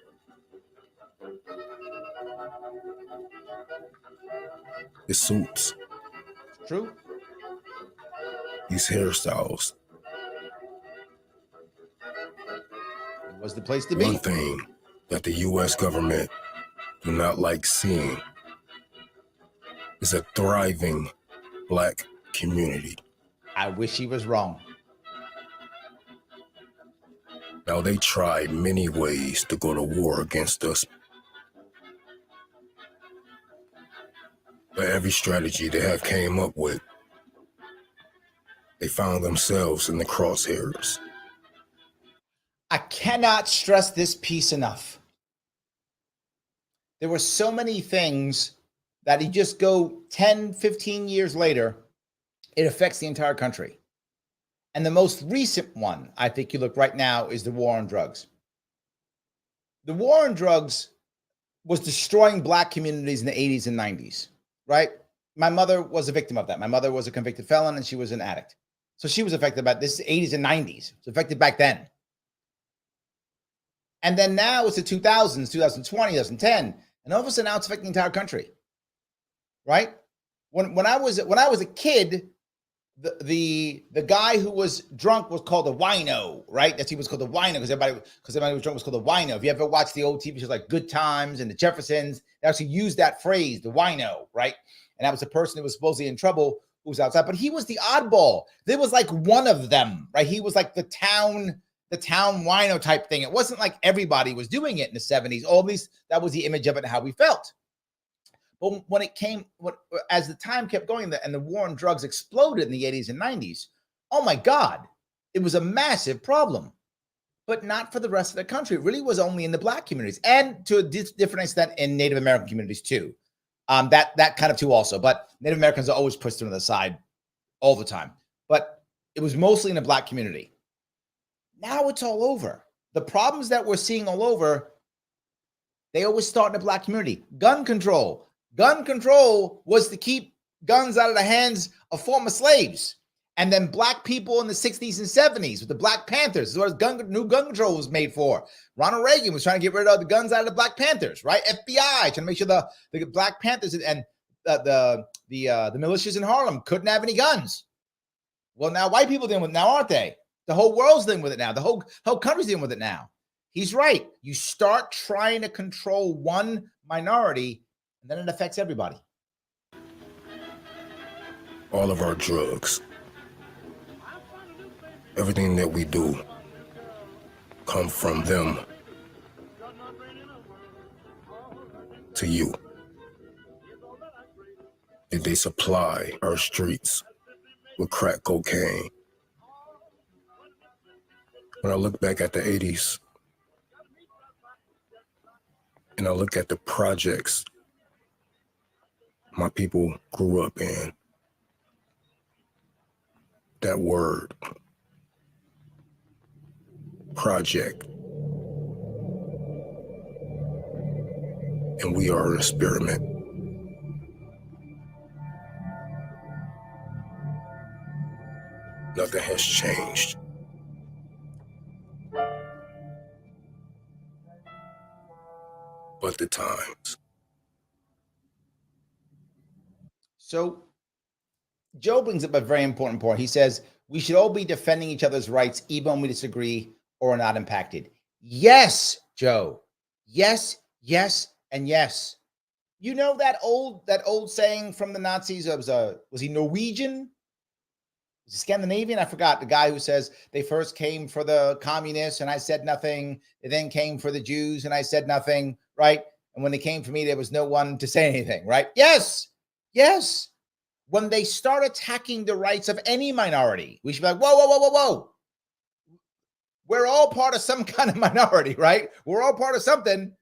the suits, True. these hairstyles. It was the place to be. One thing that the U.S. government do not like seeing is a thriving Black community. I wish he was wrong. Now, they tried many ways to go to war against us. But every strategy they have came up with, they found themselves in the crosshairs. I cannot stress this piece enough. There were so many things that you just go 10, 15 years later, it affects the entire country. And the most recent one, I think you look right now, is the war on drugs. The war on drugs was destroying Black communities in the 80s and 90s, right? My mother was a victim of that. My mother was a convicted felon and she was an addict. So she was affected by this 80s and 90s. It was affected back then. And then now it's the 2000s, 2020, 2010, and all of a sudden now it's affecting the entire country, right? When I was a kid, the guy who was drunk was called a wino, right? He was called a wino because everybody was drunk was called a wino. If you ever watched the old TV shows like Good Times and the Jeffersons, they actually used that phrase, the wino, right? And that was the person who was supposedly in trouble who was outside, but he was the oddball. There was like one of them, right? He was like the town the town wino type thing. It wasn't like everybody was doing it in the 70s. All these, that was the image of it and how we felt. But when it came, as the time kept going and the war on drugs exploded in the 80s and 90s, oh my God, it was a massive problem. But not for the rest of the country. It really was only in the Black communities, and to a different extent in Native American communities too. That kind of too also. But Native Americans are always pushed to the side all the time. But it was mostly in the Black community. Now it's all over. The problems that we're seeing all over, they always start in the Black community. Gun control. Gun control was to keep guns out of the hands of former slaves. And then Black people in the 60s and 70s with the Black Panthers. This is what new gun control was made for. Ronald Reagan was trying to get rid of the guns out of the Black Panthers, right? FBI trying to make sure the Black Panthers and the militias in Harlem couldn't have any guns. Well, now white people dealing with it now, aren't they? The whole world's dealing with it now. The whole country's dealing with it now. He's right. You start trying to control one minority, and then it affects everybody. All of our drugs, everything that we do, come from them to you. Did they supply our streets with crack cocaine? When I look back at the 80s, and I look at the projects my people grew up in, that word, project, and we are an experiment. Nothing has changed. But the times. So Joe brings up a very important point. He says, we should all be defending each other's rights, even when we disagree or are not impacted. Yes, Joe. Yes, yes, and yes. You know that old saying from the Nazis? Was he Norwegian? Was he Scandinavian? I forgot. The guy who says they first came for the communists and I said nothing. They then came for the Jews and I said nothing, right? And when they came for me, there was no one to say anything, right? Yes, yes. When they start attacking the rights of any minority, we should be like, whoa, whoa, whoa, whoa, whoa. We're all part of some kind of minority, right? We're all part of something.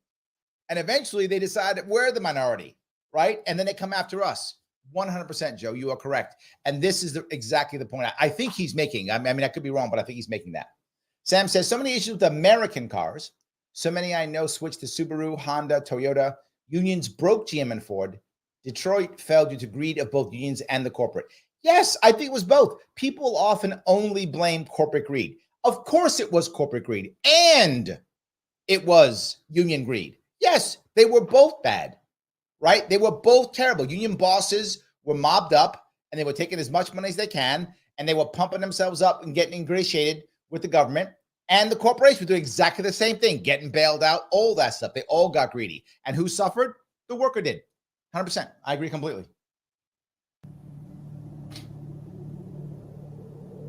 And eventually they decide that we're the minority, right? And then they come after us. 100%, Joe, you are correct. And this is exactly the point I think he's making. I mean, I could be wrong, but I think he's making that. Sam says, so many issues with American cars. So many I know switched to Subaru, Honda, Toyota. Unions broke GM and Ford. Detroit fell due to greed of both unions and the corporate. Yes, I think it was both. People often only blame corporate greed. Of course it was corporate greed. And it was union greed. Yes, they were both bad, right? They were both terrible. Union bosses were mobbed up and they were taking as much money as they can. And they were pumping themselves up and getting ingratiated with the government. And the corporations were doing exactly the same thing, getting bailed out, all that stuff. They all got greedy. And who suffered? The worker did. 100%. I agree completely.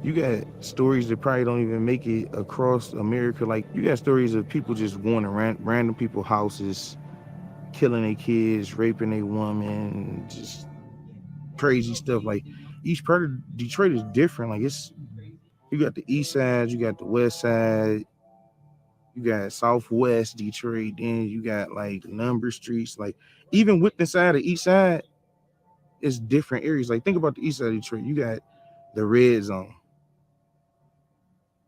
You got stories that probably don't even make it across America. Like, you got stories of people just going to random people's houses, killing their kids, raping their woman, just crazy stuff. Like, each part of Detroit is different. Like, you got the east side, you got the west side, you got southwest Detroit, then you got like number streets. Like, even with the side of east side, it's different areas. Like, think about the east side of Detroit. You got the red zone,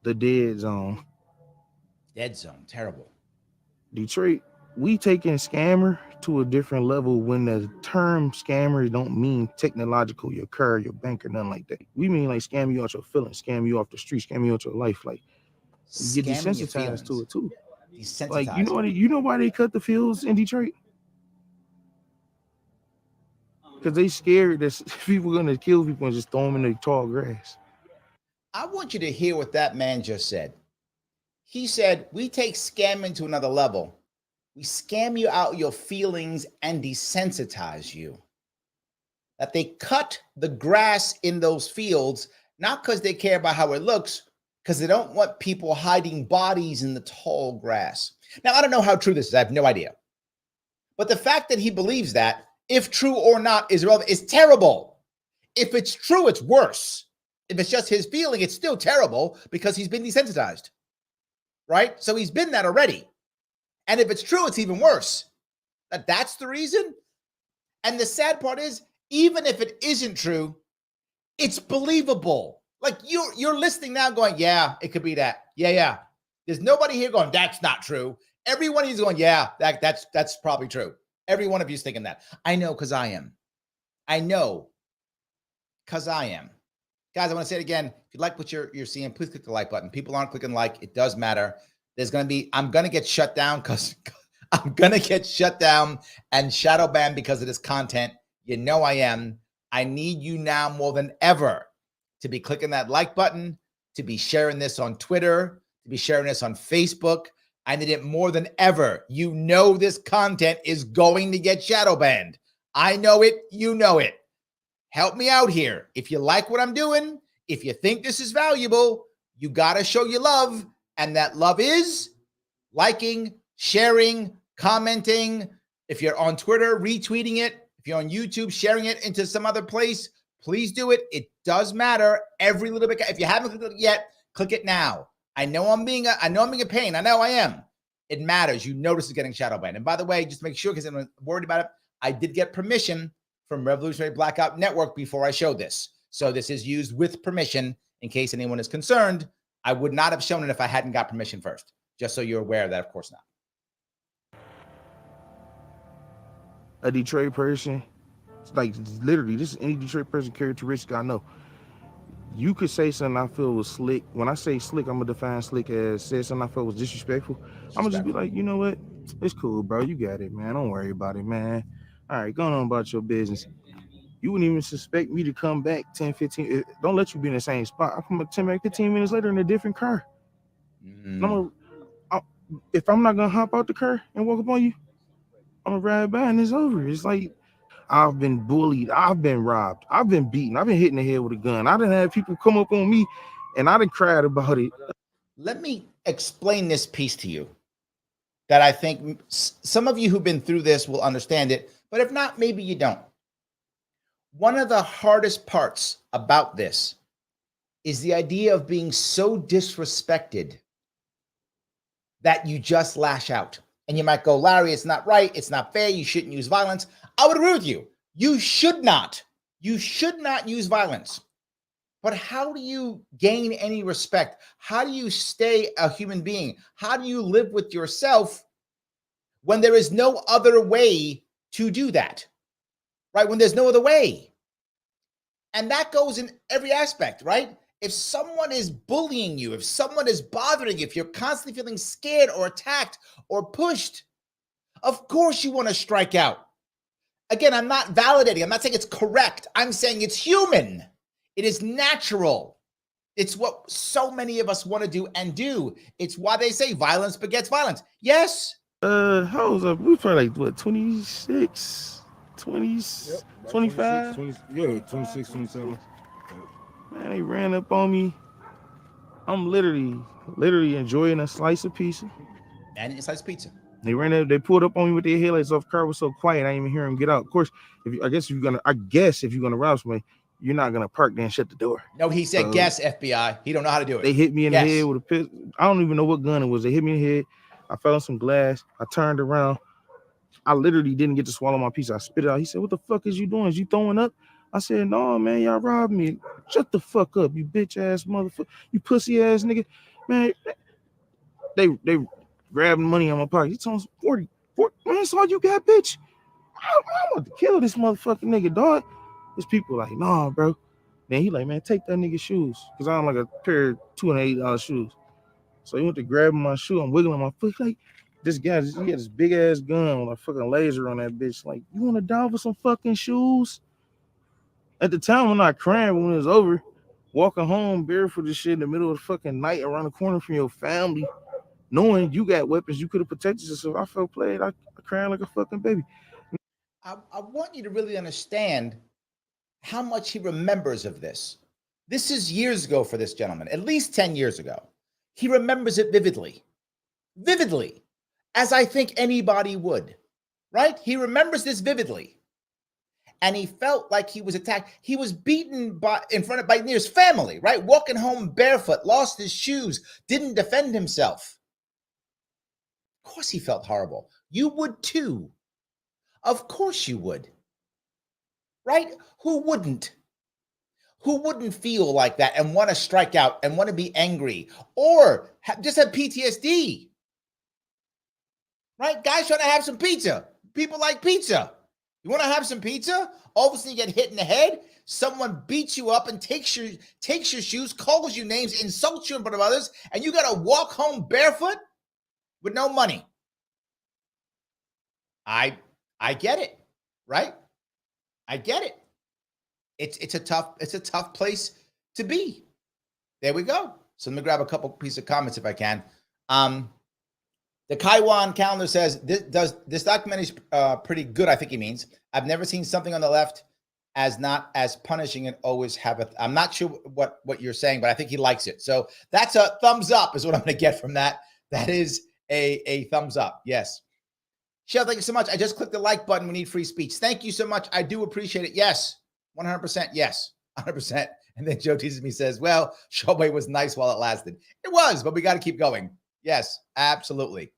the dead zone. Dead zone, terrible. Detroit, we taking scammer to a different level when the term scammer don't mean technological, your car, your bank, or nothing like that. We mean like scam you out your feelings, scam you off the street, scam you out your life. Like, you get desensitized to it too. Like, you know why they cut the fields in Detroit? Because they scared that people are gonna kill people and just throw them in the tall grass. I want you to hear what that man just said. He said, we take scamming to another level. We scam you out your feelings and desensitize you. That they cut the grass in those fields, not because they care about how it looks, because they don't want people hiding bodies in the tall grass. Now, I don't know how true this is. I have no idea. But the fact that he believes that, if true or not, is irrelevant, is terrible. If it's true, it's worse. If it's just his feeling, it's still terrible because he's been desensitized, right? So he's been that already. And if it's true, it's even worse. That's the reason. And the sad part is, even if it isn't true, it's believable. Like you're listening now going, yeah, it could be that. Yeah. There's nobody here going, that's not true. Everyone is going, yeah, that's probably true. Every one of you is thinking that. I know because I am. I know because I am. Guys, I want to say it again. If you like what you're seeing, please click the like button. People aren't clicking like. It does matter. I'm going to get shut down because I'm going to get shut down and shadow banned because of this content. You know I am. I need you now more than ever to be clicking that like button, to be sharing this on Twitter, to be sharing this on Facebook. I need it more than ever. You know this content is going to get shadow banned. I know it. You know it. Help me out here. If you like what I'm doing, if you think this is valuable, you got to show your love. And that love is liking, sharing, commenting. If you're on Twitter, retweeting it. If you're on YouTube, sharing it into some other place, please do it. It does matter. Every little bit. If you haven't clicked it yet, click it now. I know I'm being a pain. I know I am. It matters. You notice it's getting shadow banned. And by the way, just make sure, because I'm worried about it, I did get permission from Revolutionary Blackout Network before I showed this. So this is used with permission in case anyone is concerned. I would not have shown it if I hadn't got permission first. Just so you're aware of that, of course not. A Detroit person, like literally, this is any Detroit person characteristic I know. You could say something I feel was slick. When I say slick, I'm gonna define slick as said something I felt was disrespectful. I'm gonna just be like, you know what? It's cool, bro. You got it, man. Don't worry about it, man. All right, go on about your business. You wouldn't even suspect me to come back 10, 15. Don't let you be in the same spot. I'll come up 10, 15 minutes later in a different car. If I'm not gonna hop out the car and walk up on you, I'm gonna ride by and it's over. It's like, I've been bullied. I've been robbed. I've been beaten. I've been hit in the head with a gun. I done had people come up on me and I done cried about it. Let me explain this piece to you that I think some of you who've been through this will understand it, but if not, maybe you don't. One of the hardest parts about this is the idea of being so disrespected that you just lash out. And you might go, Larry, it's not right. It's not fair. You shouldn't use violence. I would agree with you. You should not. You should not use violence. But how do you gain any respect? How do you stay a human being? How do you live with yourself when there is no other way to do that? Right? When there's no other way. And that goes in every aspect, right? If someone is bullying you, if someone is bothering you, if you're constantly feeling scared or attacked or pushed, of course you want to strike out. Again, I'm not validating. I'm not saying it's correct. I'm saying it's human. It is natural. It's what so many of us want to do and do. It's why they say violence begets violence. Yes. How was up? We was probably like, what, 26, 20, Yep, 25? 26, 27. Man, they ran up on me. I'm literally enjoying a slice of pizza. And it's slice pizza. They ran up, they pulled up on me with their headlights off. The car was so quiet, I didn't even hear them get out. Of course, I guess if you're gonna rob somebody, you're not gonna park there and shut the door. No, he said, guess FBI. He don't know how to do it. They hit me in the head with a pistol. I don't even know what gun it was. They hit me in the head. I fell on some glass. I turned around. I literally didn't get to swallow my pizza. I spit it out. He said, what the fuck is you doing? Is you throwing up? I said, no, man, y'all robbed me. Shut the fuck up, you bitch ass motherfucker. You pussy ass nigga. Man, they grabbed money on my pocket. He told us 40. Man, that's all you got, bitch. I'm about to kill this motherfucking nigga, dog. There's people like, nah, bro. Then he like, man, take that nigga's shoes. Because I'm like a pair of $280 shoes. So he went to grab my shoe. I'm wiggling my foot. Like, this guy, he had this big ass gun with a fucking laser on that bitch. Like, you want to die for some fucking shoes? At the time, I'm not crying when it was over. Walking home barefoot and shit in the middle of the fucking night around the corner from your family, knowing you got weapons, you could have protected yourself. I felt played. I cried like a fucking baby. I want you to really understand how much he remembers of this. This is years ago for this gentleman, at least 10 years ago. He remembers it vividly, as I think anybody would, right? He remembers this vividly. And he felt like he was attacked. He was beaten by near his family, right? Walking home barefoot, lost his shoes, didn't defend himself. Of course he felt horrible. You would too. Of course you would. Right? Who wouldn't? Who wouldn't feel like that and want to strike out and want to be angry or just have PTSD? Right? Guys trying to have some pizza. People like pizza. You want to have some pizza? All of a sudden you get hit in the head. Someone beats you up and takes your shoes, calls you names, insults you in front of others, and you got to walk home barefoot with no money. I get it, right? I get it. It's a tough place to be. There we go. So let me grab a couple pieces of comments if I can. The Kaiwan calendar says this documentary is pretty good. I think he means I've never seen something on the left as not as punishing and always have a. I'm not sure what you're saying, but I think he likes it. So that's a thumbs up is what I'm going to get from that. That is a thumbs up. Yes. Shell, thank you so much. I just clicked the like button. We need free speech. Thank you so much. I do appreciate it. Yes. 100%. Yes. 100%. And then Joe teases me, says, well, Showboy was nice while it lasted. It was, but we got to keep going. Yes, absolutely.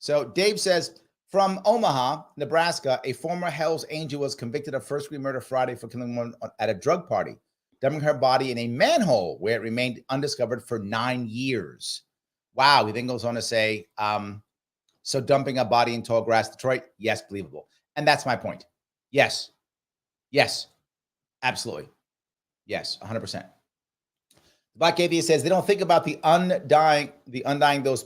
So Dave says, from Omaha, Nebraska, a former Hell's Angel was convicted of first-degree murder Friday for killing one at a drug party, dumping her body in a manhole where it remained undiscovered for 9 years. Wow. He then goes on to say, so dumping a body in tall grass, Detroit, yes, believable. And that's my point. Yes. Yes. Absolutely. Yes, 100%. Black Atheist says they don't think about the undiagnosed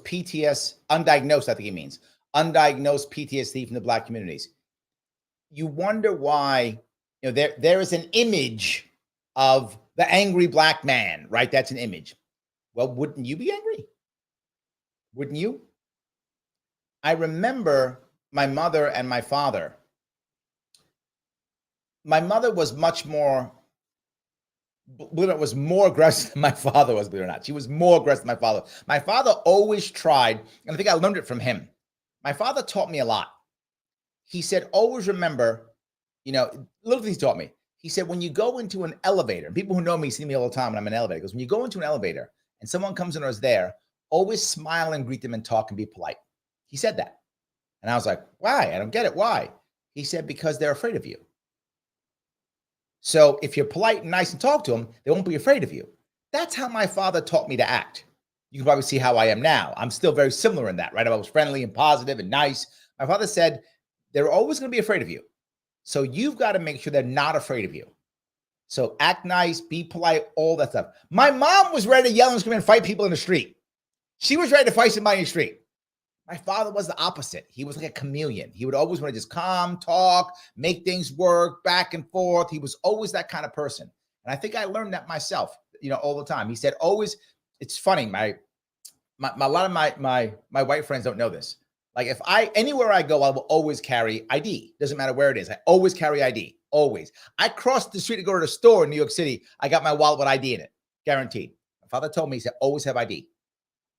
PTS, undiagnosed, I think he means, undiagnosed PTSD from the Black communities. You wonder why, there is an image of the angry Black man, right? That's an image. Well, wouldn't you be angry? Wouldn't you? I remember my mother and my father. My mother was much more, was more aggressive than my father was, believe it or not. She was more aggressive than my father. My father always tried, and I think I learned it from him. My father taught me a lot. He said, always remember, little things he taught me. He said, when you go into an elevator, and people who know me see me all the time when I'm in an elevator, because when you go into an elevator and someone comes in or is there, always smile and greet them and talk and be polite. He said that. And I was like, why? I don't get it. Why? He said, because they're afraid of you. So if you're polite and nice and talk to them, they won't be afraid of you. That's how my father taught me to act. You can probably see how I am now. I'm still very similar in that, right? I was friendly and positive and nice. My father said, they're always going to be afraid of you. So you've got to make sure they're not afraid of you. So act nice, be polite, all that stuff. My mom was ready to yell and scream and fight people in the street. She was ready to fight somebody in the street. My father was the opposite. He was like a chameleon. He would always want to just calm, talk, make things work, back and forth. He was always that kind of person. And I think I learned that myself, all the time. He said, always, it's funny. A lot of my white friends don't know this. Like anywhere I go, I will always carry ID. Doesn't matter where it is. I always carry ID. Always. I crossed the street to go to the store in New York City. I got my wallet with ID in it. Guaranteed. My father told me, he said, always have ID.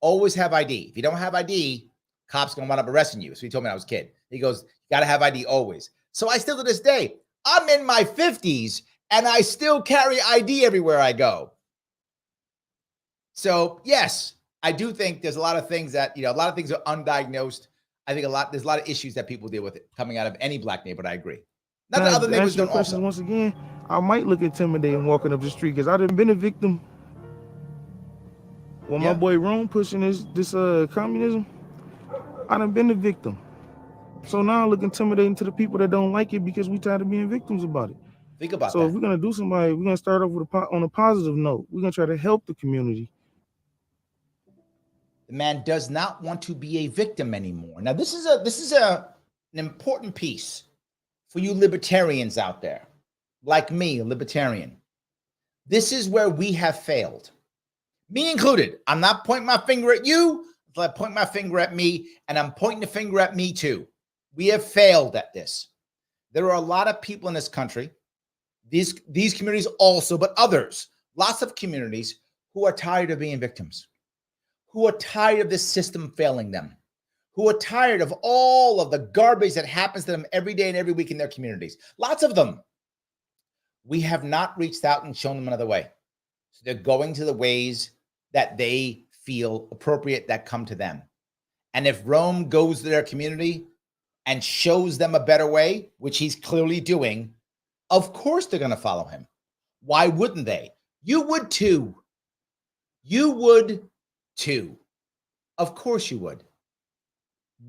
Always have ID. If you don't have ID, cops gonna wind up arresting you. So he told me when I was a kid. He goes, you gotta have ID always. So I still to this day, I'm in my 50s and I still carry ID everywhere I go. So yes, I do think there's a lot of things that, a lot of things are undiagnosed. I think there's a lot of issues that people deal with it coming out of any Black neighborhood. I agree. Not that other neighbors don't also. Once again, I might look intimidating walking up the street because I've been a victim. When my boy Rome pushing this communism, I done been a victim. So now I look intimidating to the people that don't like it because we tired of being victims about it. Think about that. So if we're going to do somebody, we're going to start off on a positive note. We're going to try to help the community. The man does not want to be a victim anymore. Now, this is an important piece for you libertarians out there, like me, a libertarian. This is where we have failed. Me included. I'm not pointing my finger at you. I point my finger at me, and I'm pointing the finger at me too. We have failed at this. There are a lot of people in this country, these communities also, but others, lots of communities who are tired of being victims, who are tired of this system failing them, who are tired of all of the garbage that happens to them every day and every week in their communities. Lots of them. We have not reached out and shown them another way. So they're going to the ways that they feel appropriate, that come to them. And if Rome goes to their community and shows them a better way, which he's clearly doing, of course they're going to follow him. Why wouldn't they? You would too. You would too. Of course you would.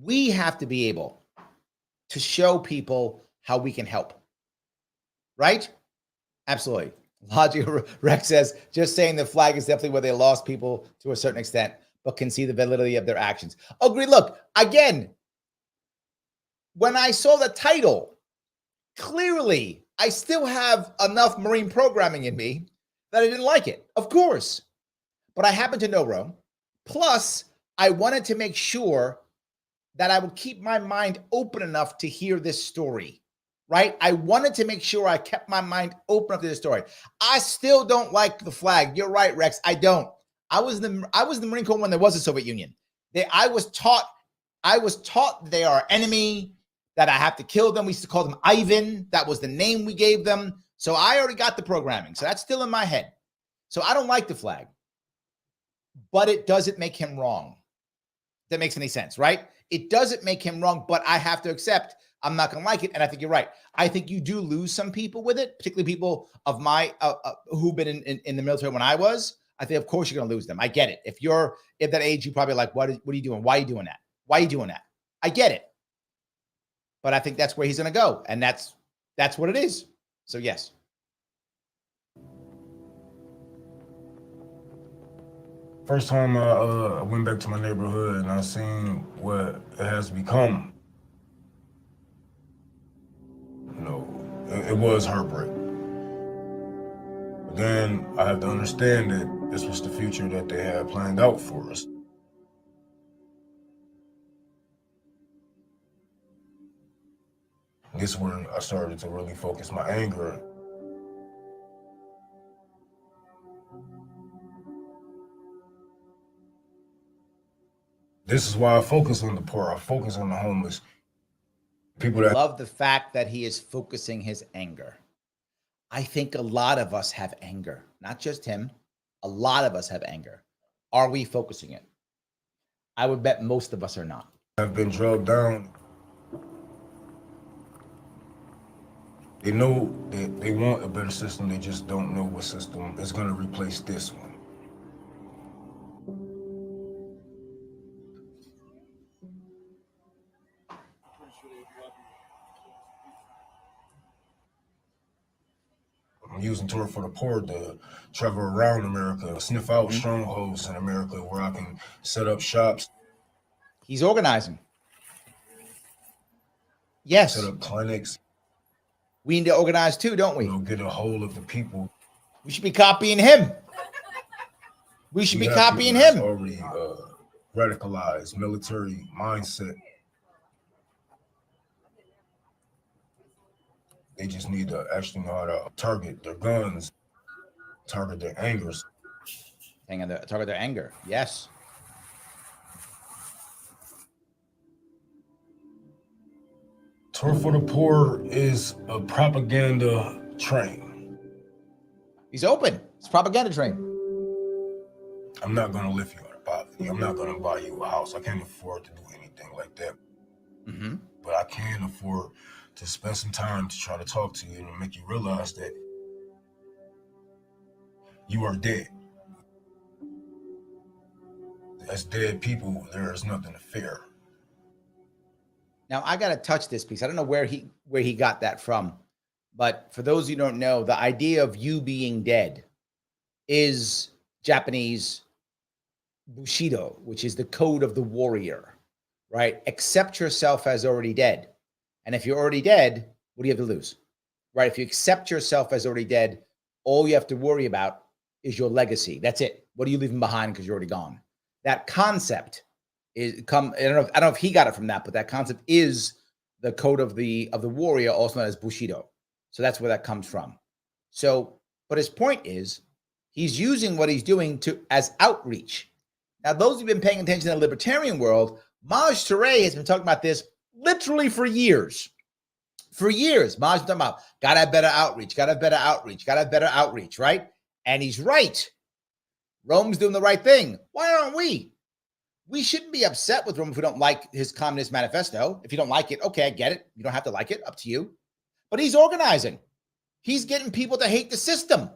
We have to be able to show people how we can help. Right? Absolutely. Logic Rex says, just saying the flag is definitely where they lost people to a certain extent, but can see the validity of their actions. Agree. Look, again, when I saw the title, clearly I still have enough Marine programming in me that I didn't like it, of course. But I happen to know Rome. Plus, I wanted to make sure that I would keep my mind open enough to hear this story, right? I wanted to make sure I kept my mind open up to this story. I still don't like the flag. You're right, Rex. I don't. I was in the Marine Corps when there was a Soviet Union. I was taught they are our enemy, that I have to kill them. We used to call them Ivan. That was the name we gave them. So I already got the programming. So that's still in my head. So I don't like the flag. But it doesn't make him wrong. If that makes any sense, right? It doesn't make him wrong, but I have to accept I'm not going to like it. And I think you're right. I think you do lose some people with it, particularly people of my who've been in the military when I was. I think, of course, you're going to lose them. I get it. If you're at that age, you probably like, what are you doing? Why are you doing that? Why are you doing that? I get it. But I think that's where he's going to go. And that's what it is. So, yes. First time I went back to my neighborhood and I seen what it has become. You know, it was heartbreak. But then I had to understand that this was the future that they had planned out for us. This is when I started to really focus my anger. This is why I focus on the poor. I focus on the homeless. People that love the fact that he is focusing his anger. I think a lot of us have anger, not just him. A lot of us have anger. Are we focusing it? I would bet most of us are not. Have been drugged down. They know that they want a better system. They just don't know what system is going to replace this one. I'm using Tour for the Poor to travel around America, sniff out strongholds in America where I can set up shops. He's organizing. Yes. Set up clinics. We need to organize too, don't we? You know, get a hold of the people. We should be copying him. We should be copying him. Already radicalized military mindset. They just need to actually know how to target their guns, target their angers. Target their anger. Yes. Tour for the Poor is a propaganda train. He's open. It's a propaganda train. I'm not going to lift you out of poverty. I'm not going to buy you a house. I can't afford to do anything like that. Mm-hmm. But I can afford to spend some time to try to talk to you and make you realize that you are dead. As dead people, there is nothing to fear. Now I got to touch this piece. I don't know where he got that from, but for those who don't know, the idea of you being dead is Japanese Bushido, which is the code of the warrior, right? Accept yourself as already dead. And if you're already dead, what do you have to lose, right? If you accept yourself as already dead, all you have to worry about is your legacy. That's it. What are you leaving behind because you're already gone? That concept I don't know if he got it from that, but that concept is the code of the warrior, also known as Bushido. So that's where that comes from. So, but his point is, He's using what he's doing as outreach. Now, those who've been paying attention to the libertarian world, Maj Touré has been talking about this literally for years. For years, Maj been talking about, gotta have better outreach, gotta have better outreach, gotta have better outreach, right? And he's right. Rome's doing the right thing. Why aren't we? We shouldn't be upset with Rome if we don't like his Communist Manifesto. If you don't like it, okay, I get it. You don't have to like it, up to you. But he's organizing. He's getting people to hate the system.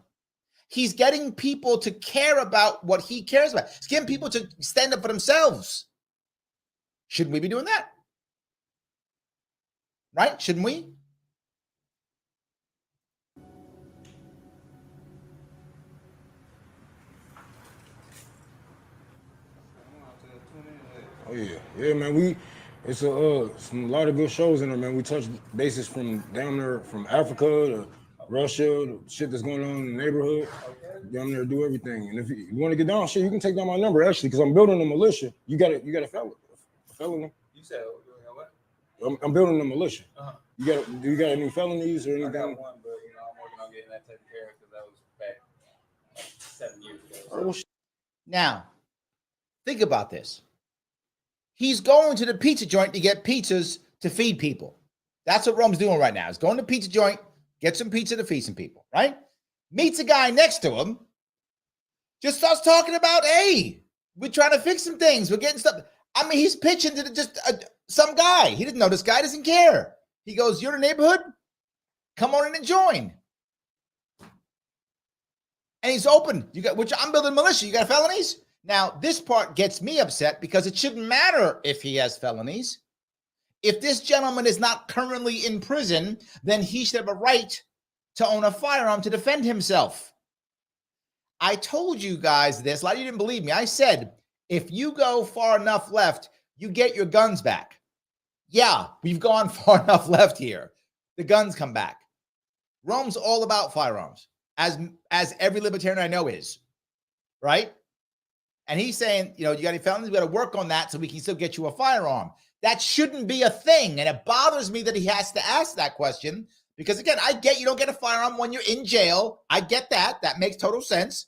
He's getting people to care about what he cares about. He's getting people to stand up for themselves. Shouldn't we be doing that? Right? Shouldn't we? Oh yeah, man. It's a lot of good shows in there, man. We touch bases from down there, from Africa to Russia, the shit that's going on in the neighborhood. Down there, do everything. And if you want to get down, shit, you can take down my number actually, because I'm building a militia. You got a felony. You said what? I'm building a militia. Uh-huh. You got any felonies or anything? I got one, but I'm working on getting that taken care of because that was back like 7 years ago. So. Now, think about this. He's going to the pizza joint to get pizzas to feed people. That's what Rome's doing right now. He's going to the pizza joint, get some pizza to feed some people, right? Meets a guy next to him, just starts talking about, hey, we're trying to fix some things. We're getting stuff. I mean, he's pitching to some guy. He didn't know this guy, doesn't care. He goes, you're in the neighborhood? Come on in and join. And he's open. I'm building a militia. You got felonies? Now, this part gets me upset because it shouldn't matter if he has felonies. If this gentleman is not currently in prison, then he should have a right to own a firearm to defend himself. I told you guys this. A lot of you didn't believe me. I said, if you go far enough left, you get your guns back. Yeah, we've gone far enough left here. The guns come back. Rome's all about firearms, as every libertarian I know is, right? And he's saying, you got any felonies? We got to work on that so we can still get you a firearm. That shouldn't be a thing. And it bothers me that he has to ask that question because, again, I get you don't get a firearm when you're in jail. I get that. That makes total sense.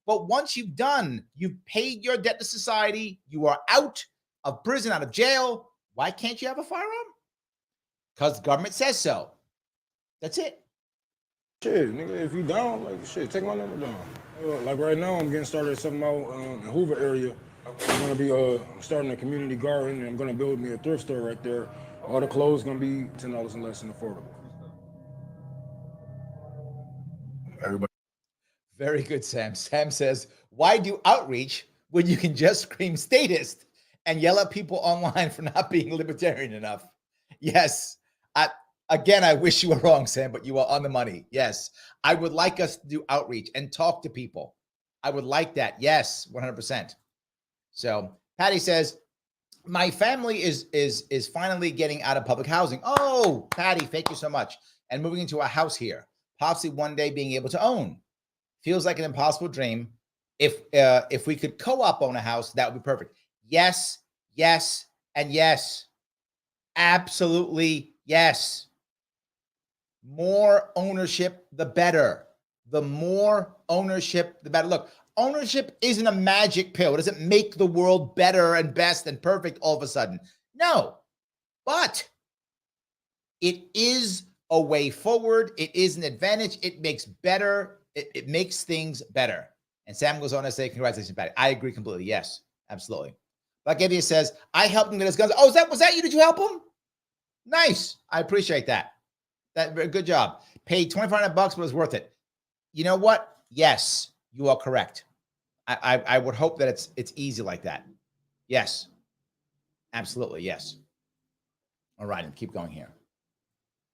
But once you've paid your debt to society, you are out of prison, out of jail. Why can't you have a firearm? Because the government says so. That's it. Shit, nigga, if you down, shit, take my number down. Like right now, I'm getting started at something out in the Hoover area. I'm gonna be I'm starting a community garden, and I'm gonna build me a thrift store right there. All the clothes gonna be $10 and less and affordable. Everybody. Very good, Sam. Sam says, why do outreach when you can just scream statist and yell at people online for not being libertarian enough? Yes. I wish you were wrong, Sam, but you are on the money. Yes. I would like us to do outreach and talk to people. I would like that. Yes, 100%. So Patty says, my family is finally getting out of public housing. Oh, Patty, thank you so much. And moving into a house here, possibly one day being able to own. Feels like an impossible dream. If we could co-op own a house, that would be perfect. Yes, yes, and yes. Absolutely yes. More ownership, the better. The more ownership, the better. Look, ownership isn't a magic pill. It doesn't make the world better and best and perfect all of a sudden. No, but it is a way forward. It is an advantage. It makes better. It makes things better. And Sam goes on to say, congratulations, Patty. I agree completely. Yes, absolutely. Like Evia says, I helped him get his guns. Oh, was that you? Did you help him? Nice. I appreciate that. Very good job. Paid $2,500, but it was worth it. You know what? Yes, you are correct. I would hope that it's easy like that. Yes, absolutely. Yes. All right, and keep going here.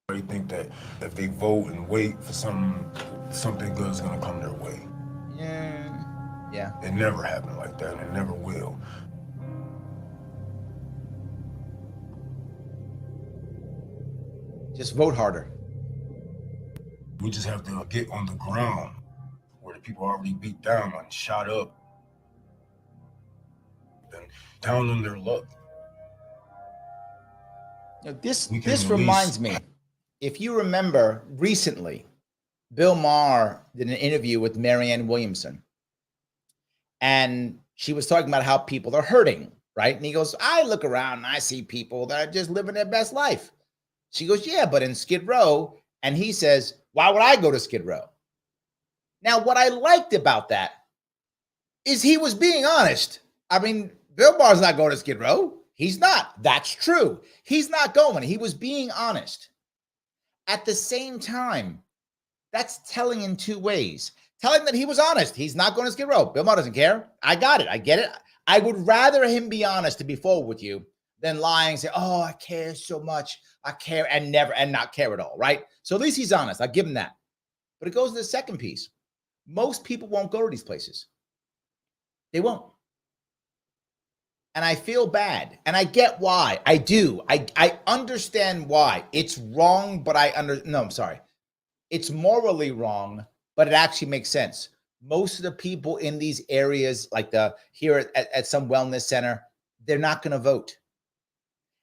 They think that if they vote and wait for something good is gonna come their way. Yeah. It never happened like that, and it never will. Just vote harder. We just have to get on the ground where the people are already beat down and shot up and down on their luck. Now, this reminds me, if you remember recently, Bill Maher did an interview with Marianne Williamson, and she was talking about how people are hurting, right? And he goes, I look around and I see people that are just living their best life. She goes, yeah, but in Skid Row. And he says, why would I go to Skid Row? Now, what I liked about that is he was being honest. I mean, Bill Maher's not going to Skid Row. He's not. That's true. He's not going. He was being honest. At the same time, that's telling in two ways. Telling that he was honest. He's not going to Skid Row. Bill Maher doesn't care. I got it. I get it. I would rather him be honest, to be forward with you, than lie and say, oh, I care so much. I care, and not care at all, right? So at least he's honest. I give him that. But it goes to the second piece. Most people won't go to these places. They won't. And I feel bad. And I get why. I do. I understand why. It's wrong, but I'm sorry. It's morally wrong, but it actually makes sense. Most of the people in these areas, like here at some wellness center, they're not going to vote.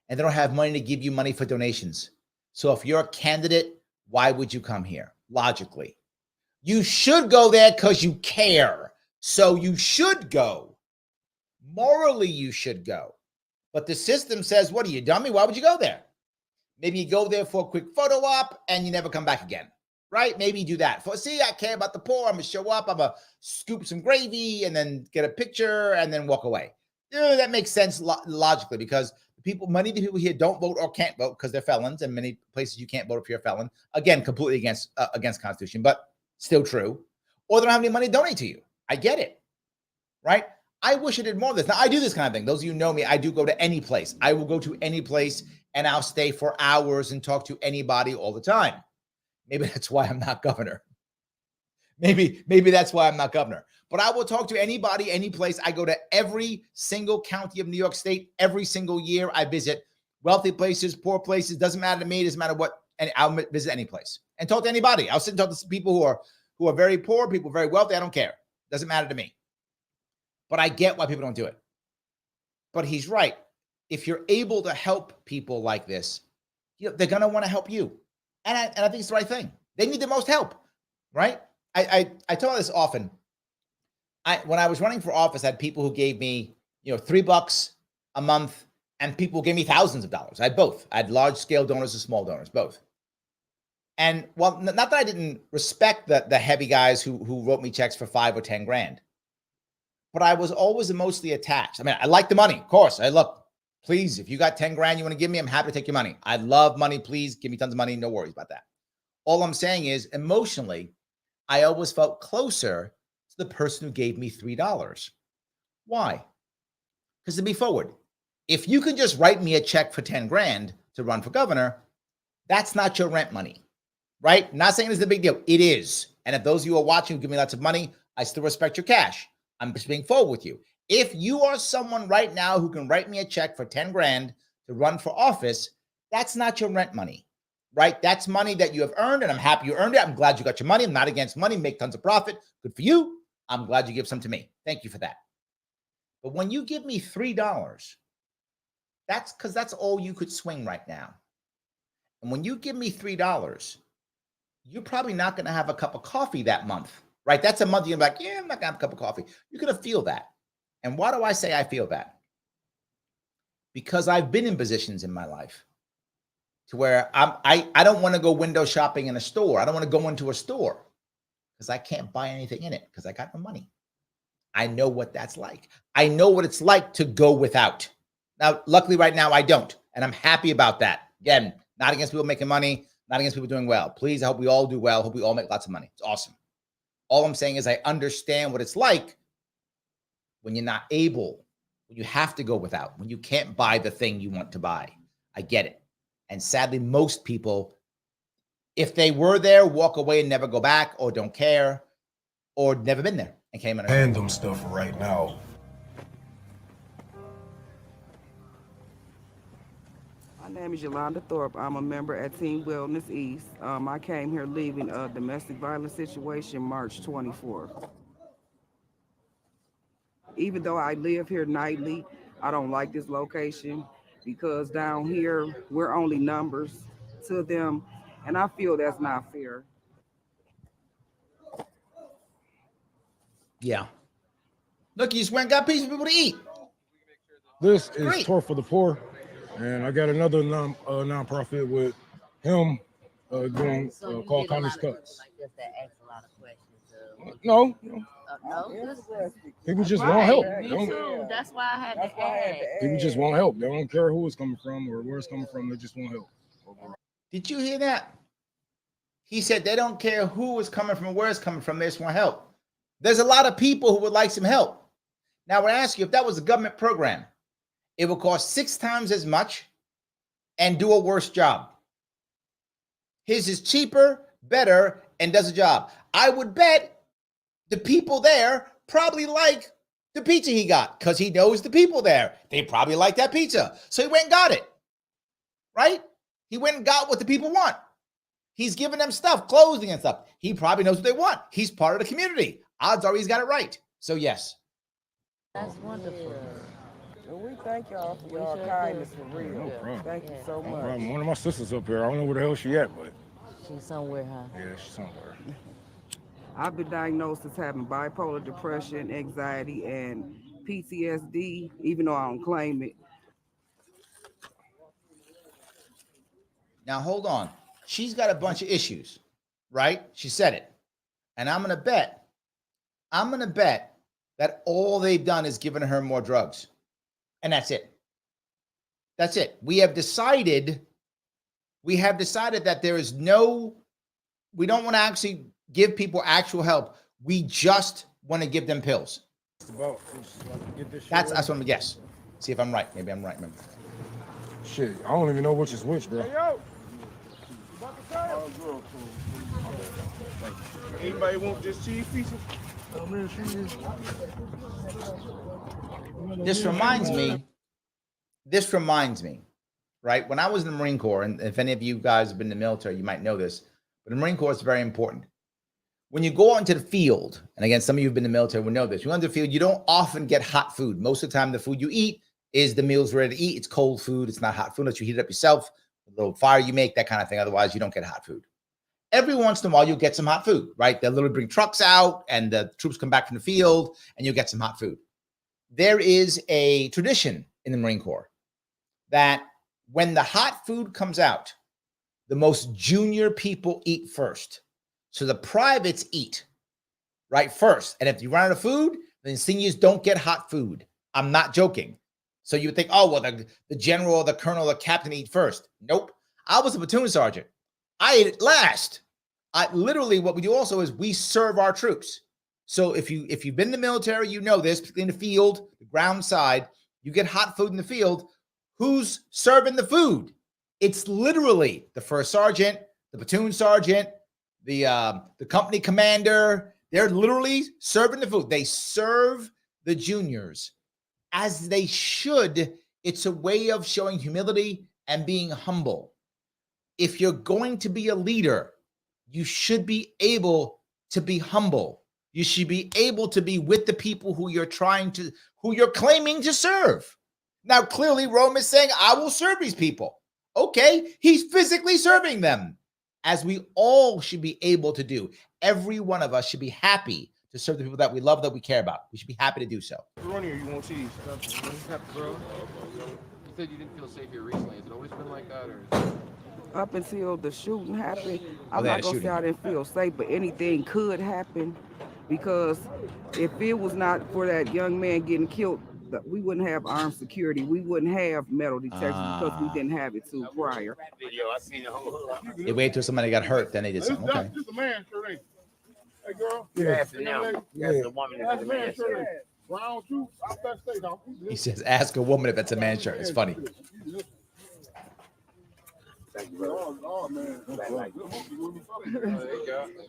And they don't have money to give you money for donations. So if you're a candidate, why would you come here? Logically. You should go there because you care. So you should go. Morally, you should go. But the system says, what are you, dummy? Why would you go there? Maybe you go there for a quick photo op and you never come back again, right? Maybe you do that. See, I care about the poor. I'm going to show up. I'm going to scoop some gravy and then get a picture and then walk away. That makes sense logically, because many of the people here don't vote or can't vote because they're felons. And many places you can't vote if you're a felon. Again, completely against Constitution, but still true. Or they don't have any money to donate to you. I get it, right? I wish I did more of this. Now, I do this kind of thing. Those of you who know me, I do go to any place. I will go to any place and I'll stay for hours and talk to anybody all the time. Maybe that's why I'm not governor. Maybe that's why I'm not governor. But I will talk to anybody, any place. I go to every single county of New York State every single year. I visit wealthy places, poor places. Doesn't matter to me. It doesn't matter what. And I'll visit any place and talk to anybody. I'll sit and talk to people who are very poor, people very wealthy. I don't care. Doesn't matter to me. But I get why people don't do it. But he's right. If you're able to help people like this, they're going to want to help you. And I think it's the right thing. They need the most help, right? I tell this often. When I was running for office, I had people who gave me, $3 a month, and people who gave me thousands of dollars. I had both. I had large scale donors and small donors, both. And not that I didn't respect the heavy guys who wrote me checks for $5 or $10 grand. But I was always emotionally attached. I mean, I like the money, of course. Look, please, if you got 10 grand you want to give me, I'm happy to take your money. I love money. Please give me tons of money. No worries about that. All I'm saying is, emotionally, I always felt closer to the person who gave me $3. Why? Because to be forward, if you can just write me a check for 10 grand to run for governor, that's not your rent money, right? Not saying it's a big deal. It is. And if those of you who are watching who give me lots of money, I still respect your cash. I'm just being forward with you. If you are someone right now who can write me a check for 10 grand to run for office, that's not your rent money, right? That's money that you have earned, and I'm happy you earned it. I'm glad you got your money. I'm not against money. Make tons of profit. Good for you. I'm glad you give some to me. Thank you for that. But when you give me $3, that's because that's all you could swing right now. And when you give me $3, you're probably not going to have a cup of coffee that month. Right? That's a month you're like, yeah, I'm not going to have a cup of coffee. You're going to feel that. And why do I say I feel that? Because I've been in positions in my life to where I don't want to go window shopping in a store. I don't want to go into a store because I can't buy anything in it because I got no money. I know what that's like. I know what it's like to go without. Now, luckily right now I don't. And I'm happy about that. Again, not against people making money, not against people doing well. Please, I hope we all do well. Hope we all make lots of money. It's awesome. All I'm saying is I understand what it's like when you're not able, when you have to go without, when you can't buy the thing you want to buy. I get it. And sadly, most people, if they were there, walk away and never go back, or don't care, or never been there and came in. Hand them stuff right now. My name is Yolanda Thorpe. I'm a member at Team Wellness East. I came here leaving a domestic violence situation March 24th. Even though I live here nightly, I don't like this location because down here, we're only numbers to them, and I feel that's not fair. Yeah. Look, you just went and got pizza for people to eat. This is Great. Tour for the Poor, and I got another nonprofit with him doing called Connie's Cuts. Like this that asks a lot of questions. No, No, people just want help. Me too. That's why I had to ask. People just want help. They don't care who it's coming from or where it's coming from. They just want help. Did you hear that? He said they don't care who is coming from, where it's coming from. They just want help. There's a lot of people who would like some help. Now, I would ask you, if that was a government program, it would cost 6 times as much and do a worse job. His is cheaper, better, and does a job. I would bet the people there probably like the pizza he got because he knows the people there. They probably like that pizza. So he went and got it, right? He went and got what the people want. He's giving them stuff, clothing and stuff. He probably knows what they want. He's part of the community. Odds are he's got it right. So yes. That's wonderful. Well, we thank y'all for your kindness for real. No problem. Thank you so much. One of my sisters up here. I don't know where the hell she at, but She's somewhere, huh? yeah, she's somewhere. I've been diagnosed as having bipolar depression, anxiety, and PTSD, even though I don't claim it. Now, hold on. She's got a bunch of issues, right? She said it. And I'm going to bet that all they've done is given her more drugs. And that's it. That's it. We have decided that there is we don't want to actually give people actual help. We just want to give them pills. That's what I'm going to guess. See if I'm right. Maybe I'm right. Remember. Shit, I don't even know which is which, bro. Hey, yo. Anybody want this cheese pizza? This reminds me, right? When I was in the Marine Corps, and if any of you guys have been in the military, you might know this, but the Marine Corps is very important. When you go out into the field, and again, some of you have been in the military will know this, you go into the field, you don't often get hot food. Most of the time, the food you eat is the meals ready to eat. It's cold food. It's not hot food unless you heat it up yourself, a little fire you make, that kind of thing. Otherwise, you don't get hot food. Every once in a while, you'll get some hot food, right? They'll literally bring trucks out and the troops come back from the field and you'll get some hot food. There is a tradition in the Marine Corps that when the hot food comes out, the most junior people eat first. So the privates eat, right, first. And if you run out of food, then seniors don't get hot food. I'm not joking. So you would think, oh, well, the general, the colonel, the captain eat first. Nope. I was a platoon sergeant. I ate it last. Literally what we do also is we serve our troops. So if you've been in the military, you know this, particularly in the field, the ground side, you get hot food in the field. Who's serving the food? It's literally the first sergeant, the platoon sergeant, the company commander. They're literally serving the food. They serve the juniors as they should. It's a way of showing humility and being humble. If you're going to be a leader, you should be able to be humble. You should be able to be with the people who you're claiming to serve. Now, clearly, Rome is saying, I will serve these people. Okay, he's physically serving them, as we all should be able to do. Every one of us should be happy to serve the people that we love, that we care about. We should be happy to do so. Ronnie, or you want cheese? You said you didn't feel safe here recently. Has it always been like that, or? Up until the shooting happened, I'm not gonna say I didn't feel safe, but anything could happen, because if it was not for that young man getting killed, we wouldn't have armed security. We wouldn't have metal detectors because we didn't have it too prior. They waited till somebody got hurt, then they did something. Okay. This is a man, sure ain't. Hey, girl. Yeah. The woman is a man, sure. Brown shoe. I bet stay down. He says, ask a woman if it's a man's shirt. It's funny. Thank you, bro. Oh, man.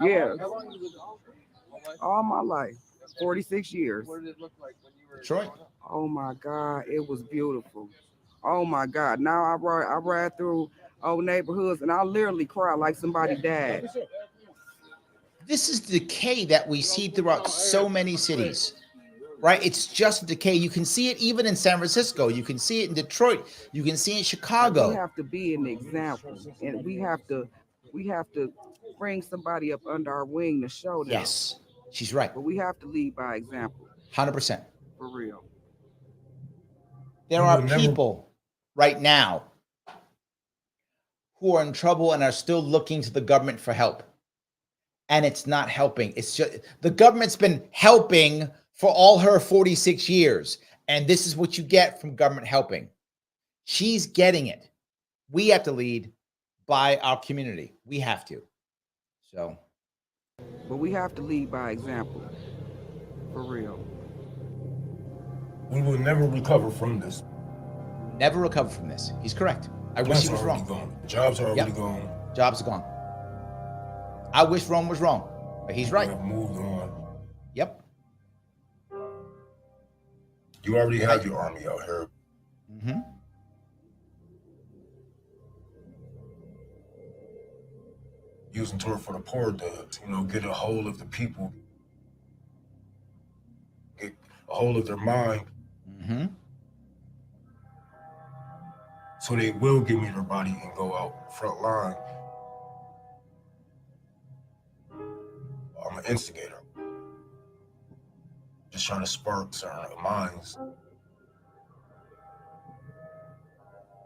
Yeah. All my life, 46 years. What did it look like when you were? Detroit. Oh my God, it was beautiful. Oh my God. Now I ride through old neighborhoods and I literally cry like somebody died. This is the decay that we see throughout so many cities, right? It's just decay. You can see it even in San Francisco. You can see it in Detroit. You can see it in Chicago. We have to be an example, and we have to bring somebody up under our wing to show them. Yes. She's right. But we have to lead by example. 100%. For real. There are people right now who are in trouble and are still looking to the government for help. And it's not helping. It's just the government's been helping for all her 46 years. And this is what you get from government helping. She's getting it. We have to lead by our community. We have to. So. But we have to lead by example. For real. We will never recover from this. Never recover from this. He's correct. I wish he was wrong. Gone. Jobs are already gone. Jobs are gone. I wish Rome was wrong, but he's right. Have moved on. Yep. You already have your army out here. Mm-hmm. Using Tour for the Poor to, get a hold of the people, get a hold of their mind, so they will give me their body and go out front line. I'm an instigator, just trying to spark certain minds.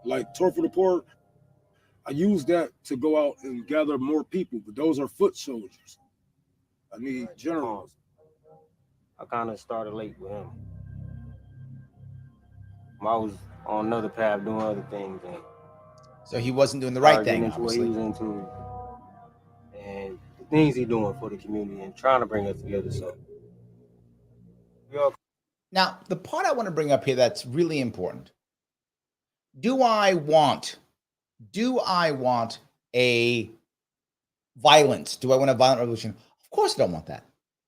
Like Tour for the Poor, I use that to go out and gather more people, but those are foot soldiers. I need generals. I kind of started late with him. I was on another path doing other things. And so he wasn't doing the right thing, into what he was into. And the things he's doing for the community and trying to bring us together. So, now, the part I want to bring up here that's really important. Do I want a violence? Do I want a violent revolution? Of course I don't want that.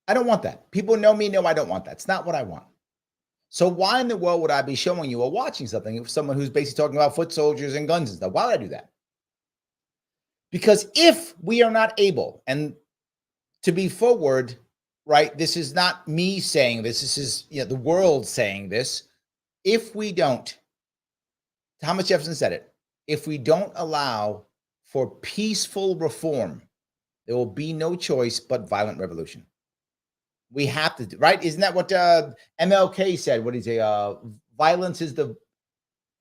I don't want that. People know me, know I don't want that. It's not what I want. So why in the world would I be showing you or watching something of someone who's basically talking about foot soldiers and guns and stuff? Why would I do that? Because if we are not able, and to be forward, right, this is not me saying this, this is the world saying this. If we don't, Thomas Jefferson said it, if we don't allow for peaceful reform, there will be no choice but violent revolution. We have to, right? Isn't that what MLK said? What did he say? Violence is the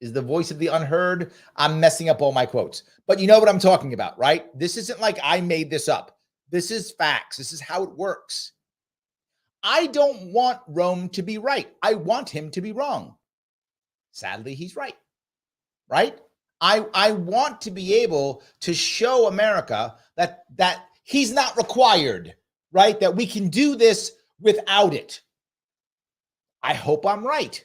voice of the unheard. I'm messing up all my quotes, but you know what I'm talking about, right? This isn't like I made this up. This is facts. This is how it works. I don't want Rome to be right. I want him to be wrong. Sadly, he's right. Right? I want to be able to show America that he's not required, right? That we can do this without it. I hope I'm right.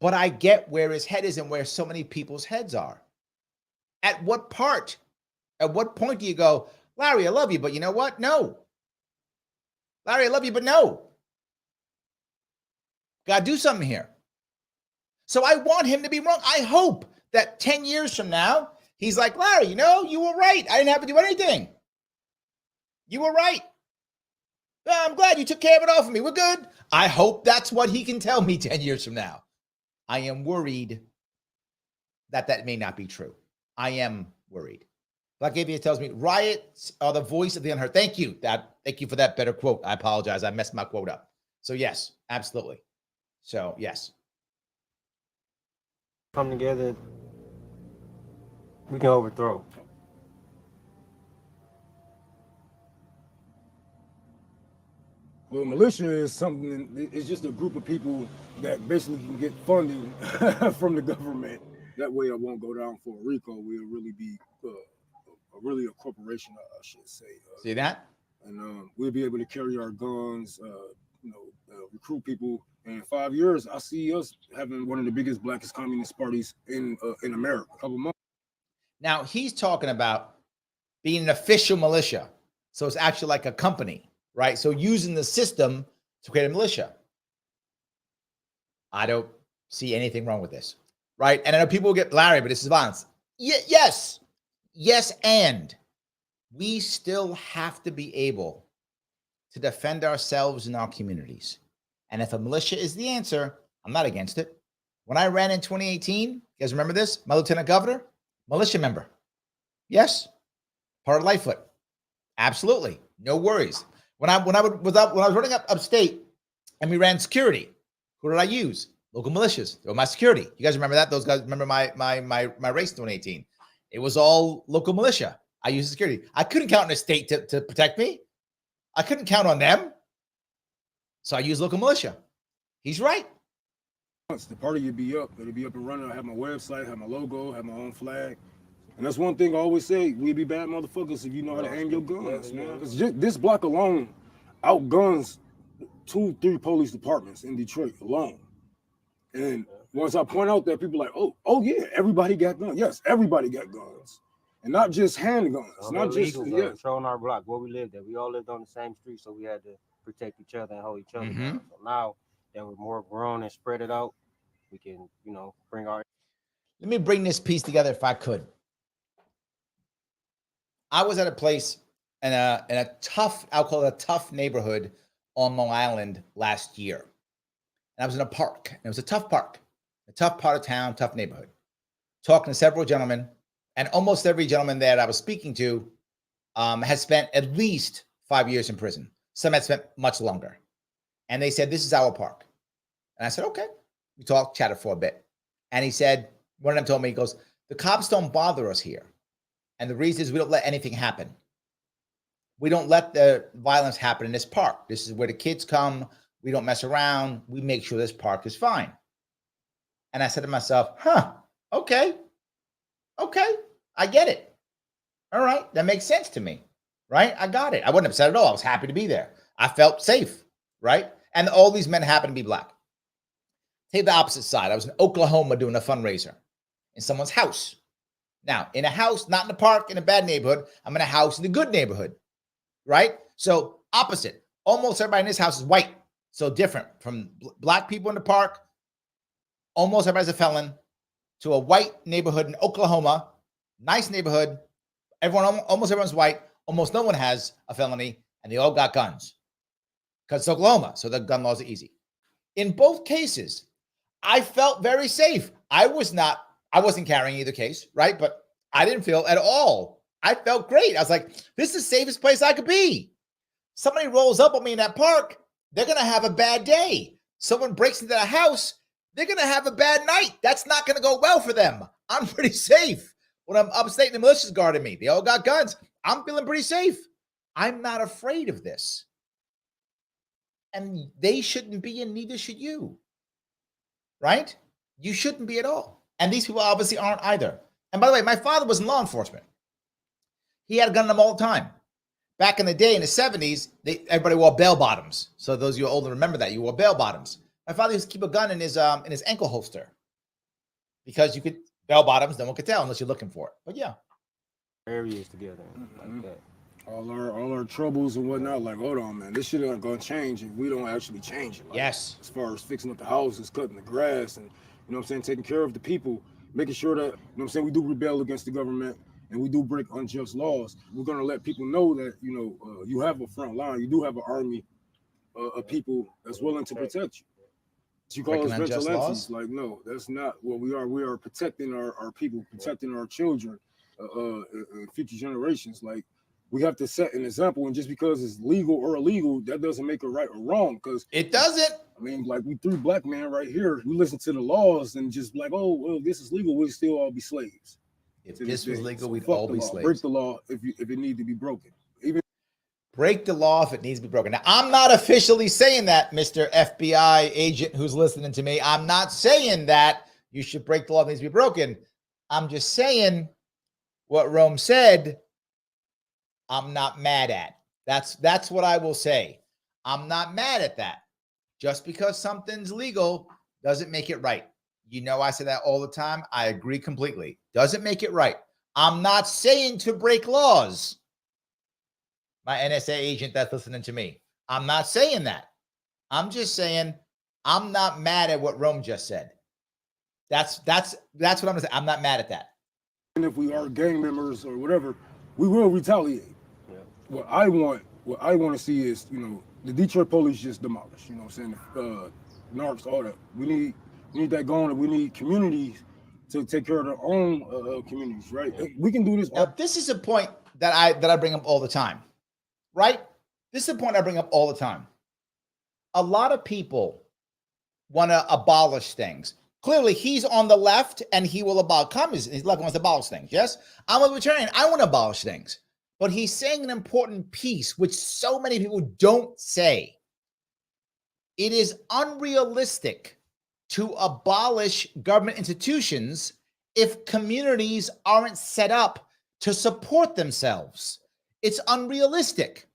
But I get where his head is and where so many people's heads are. At what point do you go, Larry, I love you, but you know what? No. Larry, I love you, but no. Gotta do something here. So I want him to be wrong. I hope that 10 years from now, he's like, Larry, you were right. I didn't have to do anything. You were right. I'm glad you took care of it all for me. We're good. I hope that's what he can tell me 10 years from now. I am worried that may not be true. I am worried. Black Aviator tells me, riots are the voice of the unheard. Thank you. Thank you for that better quote. I apologize. I messed my quote up. So yes, absolutely. So yes. Come together, we can overthrow. Well, militia is something, it's just a group of people that basically can get funding from the government. That way it won't go down for a RICO. We'll really be really a corporation, I should say. See that? And we'll be able to carry our guns, recruit people. And in 5 years, I see us having one of the biggest blackest communist parties in America. A couple months. Now he's talking about being an official militia, so it's actually like a company, right? So using the system to create a militia. I don't see anything wrong with this, right? And I know people will get Larry, but this is violence. Yes, and we still have to be able to defend ourselves in our communities. And if a militia is the answer, I'm not against it. When I ran in 2018, you guys remember this? My lieutenant governor, militia member. Yes, part of Lightfoot. Absolutely. No worries. When I was running upstate and we ran security, who did I use? Local militias. They were my security. You guys remember that? Those guys remember my race in 2018. It was all local militia. I used security. I couldn't count on the state to protect me. I couldn't count on them. So I used local militia. He's right. Once the party would be up, it'll be up and running. I have my website, have my logo, have my own flag. And that's one thing I always say, we'd be bad motherfuckers if you know how to aim your guns, man. Because this block alone outguns 2-3 police departments in Detroit alone. And once I point out that, people are like, oh yeah, everybody got guns. Yes, everybody got guns. And not just handguns. Not just controlling our block, where we lived at. We all lived on the same street, so we had to protect each other and hold each other down. So now that we're more grown and spread it out, we can, bring our... Let me bring this piece together if I could. I was at a place in a tough, I'll call it a tough neighborhood on Long Island last year. And I was in a park. And it was a tough park, a tough part of town, tough neighborhood. Talking to several gentlemen, and almost every gentleman that I was speaking to has spent at least 5 years in prison. Some had spent much longer. And they said, this is our park. And I said, okay. We talked, chatted for a bit. And he said, one of them told me, he goes, the cops don't bother us here. And the reason is we don't let anything happen. We don't let the violence happen in this park. This is where the kids come. We don't mess around. We make sure this park is fine. And I said to myself, okay, I get it. All right, that makes sense to me, right? I got it. I wasn't upset at all. I was happy to be there. I felt safe, right? And all these men happen to be black. Take the opposite side. I was in Oklahoma doing a fundraiser in someone's house. Now, in a house, not in a park, in a bad neighborhood, I'm in a house in a good neighborhood, right? So opposite. Almost everybody in this house is white. So different from black people in the park. Almost everybody's a felon, to a white neighborhood in Oklahoma. Nice neighborhood. Almost everyone's white. Almost no one has a felony, and they all got guns. Because it's Oklahoma, so the gun laws are easy. In both cases, I felt very safe. I wasn't carrying either case, right? But I didn't feel at all. I felt great. I was like, this is the safest place I could be. Somebody rolls up on me in that park, they're going to have a bad day. Someone breaks into the house, they're going to have a bad night. That's not going to go well for them. I'm pretty safe. When I'm upstate and the militia's guarding me, they all got guns. I'm feeling pretty safe. I'm not afraid of this. And they shouldn't be, and neither should you. Right? You shouldn't be at all. And these people obviously aren't either. And by the way, my father was in law enforcement. He had a gun on him all the time. Back in the day, in the 70s, everybody wore bell bottoms. So those of you older remember that. You wore bell bottoms. My father used to keep a gun in his ankle holster. Because you could, bell bottoms, no one could tell unless you're looking for it. But yeah. Areas together like that. All our troubles and whatnot, like, hold on, man, this shit ain't gonna change if we don't actually change it. Like, yes. As far as fixing up the houses, cutting the grass, and, you know what I'm saying, taking care of the people, making sure that, you know what I'm saying, we do rebel against the government and we do break unjust laws. We're gonna let people know that, you know, you have a front line, you do have an army of people that's willing to protect you. You call us vigilantes, like, no, that's not what we are. We are protecting our people, protecting our children, future generations. Like, we have to set an example, and just because it's legal or illegal, that doesn't make it right or wrong. Because it doesn't. I mean, like, we 3 black men right here, we listen to the laws and just like, oh, well, this is legal, we'll still all be slaves. If this was legal, we'd all be slaves. Break the law if it needs to be broken. Even break the law if it needs to be broken. Now, I'm not officially saying that, Mr. FBI agent who's listening to me. I'm not saying that you should break the law if it needs to be broken. I'm just saying what Rome said, I'm not mad at. That's what I will say. I'm not mad at that. Just because something's legal doesn't make it right. You know, I say that all the time. I agree completely. Doesn't make it right. I'm not saying to break laws. My NSA agent that's listening to me. I'm not saying that. I'm just saying I'm not mad at what Rome just said. That's what I'm gonna say. I'm not mad at that. And if we are gang members or whatever, we will retaliate. Yeah. What I want to see is, you know, the Detroit police just demolished. You know what I'm saying? Narcs, all that. We need that going, and we need communities to take care of their own communities, right? Yeah. We can do this. Now, this is a point that I bring up all the time. Right? This is the point I bring up all the time. A lot of people want to abolish things. Clearly, he's on the left and he will abolish communism. His left wants to abolish things. Yes, I'm a libertarian. I want to abolish things. But he's saying an important piece, which so many people don't say. It is unrealistic to abolish government institutions if communities aren't set up to support themselves. It's unrealistic.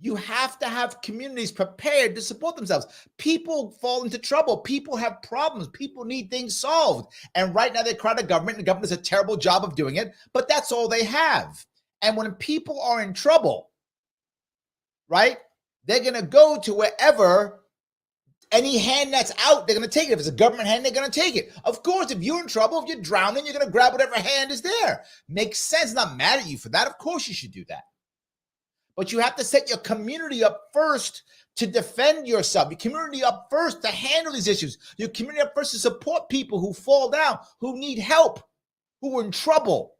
You have to have communities prepared to support themselves. People fall into trouble. People have problems. People need things solved. And right now they cry to government, and the government does a terrible job of doing it, but that's all they have. And when people are in trouble, right, they're going to go to wherever any hand that's out, they're going to take it. If it's a government hand, they're going to take it. Of course, if you're in trouble, if you're drowning, you're going to grab whatever hand is there. Makes sense. Not mad at you for that. Of course you should do that. But you have to set your community up first to defend yourself. Your community up first to handle these issues. Your community up first to support people who fall down, who need help, who are in trouble.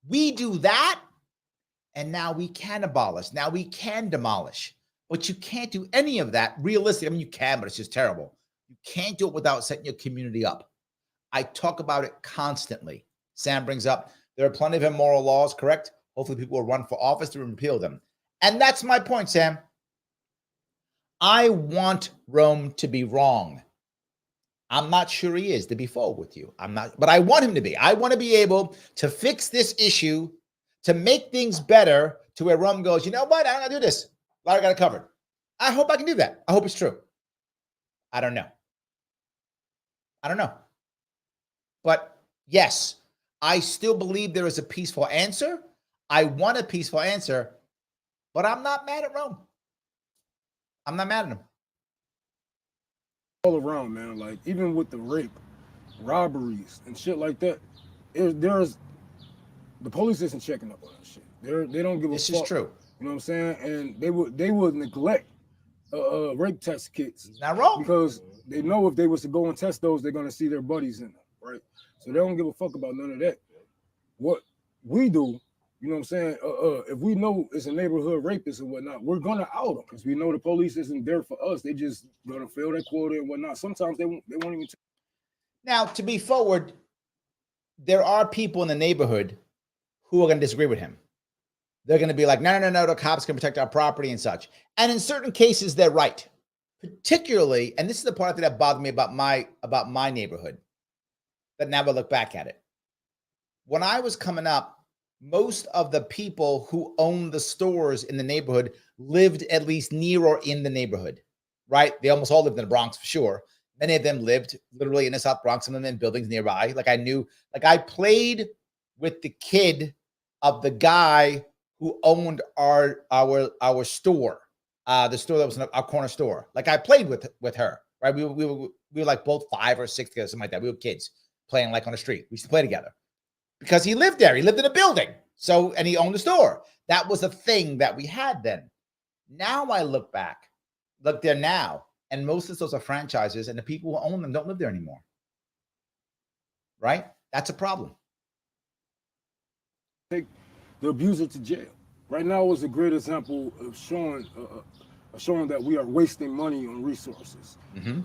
We do that, and now we can abolish. Now we can demolish. But you can't do any of that realistically. I mean, you can, but it's just terrible. You can't do it without setting your community up. I talk about it constantly. Sam brings up, there are plenty of immoral laws, correct? Hopefully people will run for office to repeal them. And that's my point, Sam. I want Rome to be wrong. I'm not sure he is, to be forward with you. I'm not, but I want him to be. I want to be able to fix this issue, to make things better, to where Rome goes, you know what? I don't gotta do this. I got it covered. I hope I can do that. I hope it's true. I don't know. But yes, I still believe there is a peaceful answer. I want a peaceful answer, but I'm not mad at Rome. I'm not mad at him. All around, man. Like, even with the rape, robberies, and shit like that, there's the police isn't checking up on that shit. They don't give a fuck. This is true. You know what I'm saying? And they would neglect rape test kits. He's not wrong. Because they know if they was to go and test those, they're gonna see their buddies in them, right? So they don't give a fuck about none of that. What we do, you know what I'm saying? If we know it's a neighborhood rapist and whatnot, we're gonna out them because we know the police isn't there for us. They just gonna fill their quota and whatnot. Sometimes they won't even. Now, to be forward, there are people in the neighborhood who are going to disagree with him. They're going to be like, no, the cops can protect our property and such. And in certain cases, they're right. Particularly, and this is the part that bothered me about my neighborhood, but now I look back at it. When I was coming up, most of the people who owned the stores in the neighborhood lived at least near or in the neighborhood, right? They almost all lived in the Bronx for sure. Many of them lived literally in the South Bronx, some of them in buildings nearby. I played with the kid of the guy who owned our store, the store that was our corner store. Like, I played with her, right? We were like both 5 or 6 together, something like that. We were kids playing like on the street. We used to play together because he lived there. He lived in a building. So, and he owned the store. That was a thing that we had then. Now I look there now, and most of those are franchises, and the people who own them don't live there anymore. Right? That's a problem. Take the abuser to jail. Right now is a great example of showing that we are wasting money on resources.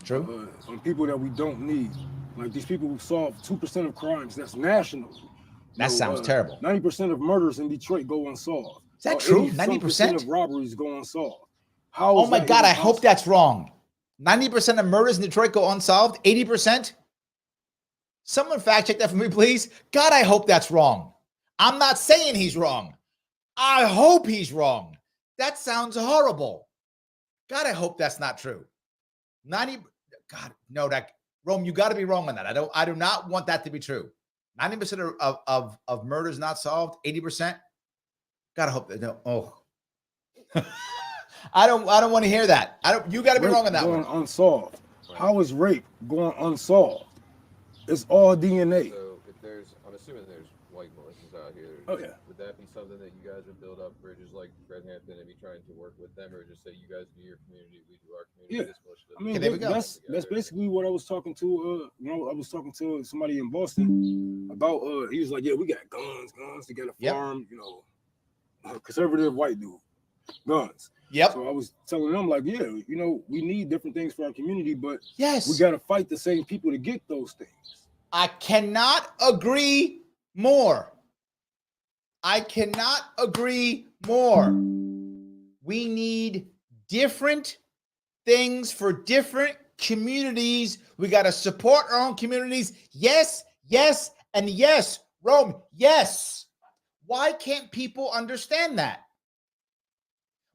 True. On people that we don't need. Like these people who solve 2% of crimes. That's national. That sounds terrible. 90% of murders in Detroit go unsolved. Is that true? 90% of robberies go unsolved. Oh my God, I hope that's wrong. 90% of murders in Detroit go unsolved? 80%? Someone fact check that for me, please. God, I hope that's wrong. I'm not saying he's wrong. I hope he's wrong. That sounds horrible. God, I hope that's not true. Rome, you got to be wrong on that. I do not want that to be true. 90% of murders not solved, 80%. God, I hope that I don't want to hear that. You got to be wrong on that one. Unsolved. How is rape going unsolved? It's all DNA. So I'm assuming there's white militias out here. Oh yeah. Would that be something that you guys would build up bridges like Redhampton and be trying to work with them, or just say you guys do your community, we do our community? Yeah. I mean, there we go. That's basically what I was talking to. I was talking to somebody in Boston about. He was like, "Yeah, we got guns. They got a farm. You know, conservative white dude." guns. Yep. So I was telling them, like, yeah, you know, we need different things for our community, but yes, we got to fight the same people to get those things. I cannot agree more. I cannot agree more. We need different things for different communities. We got to support our own communities. Yes, yes, and yes. Rome, yes. Why can't people understand that?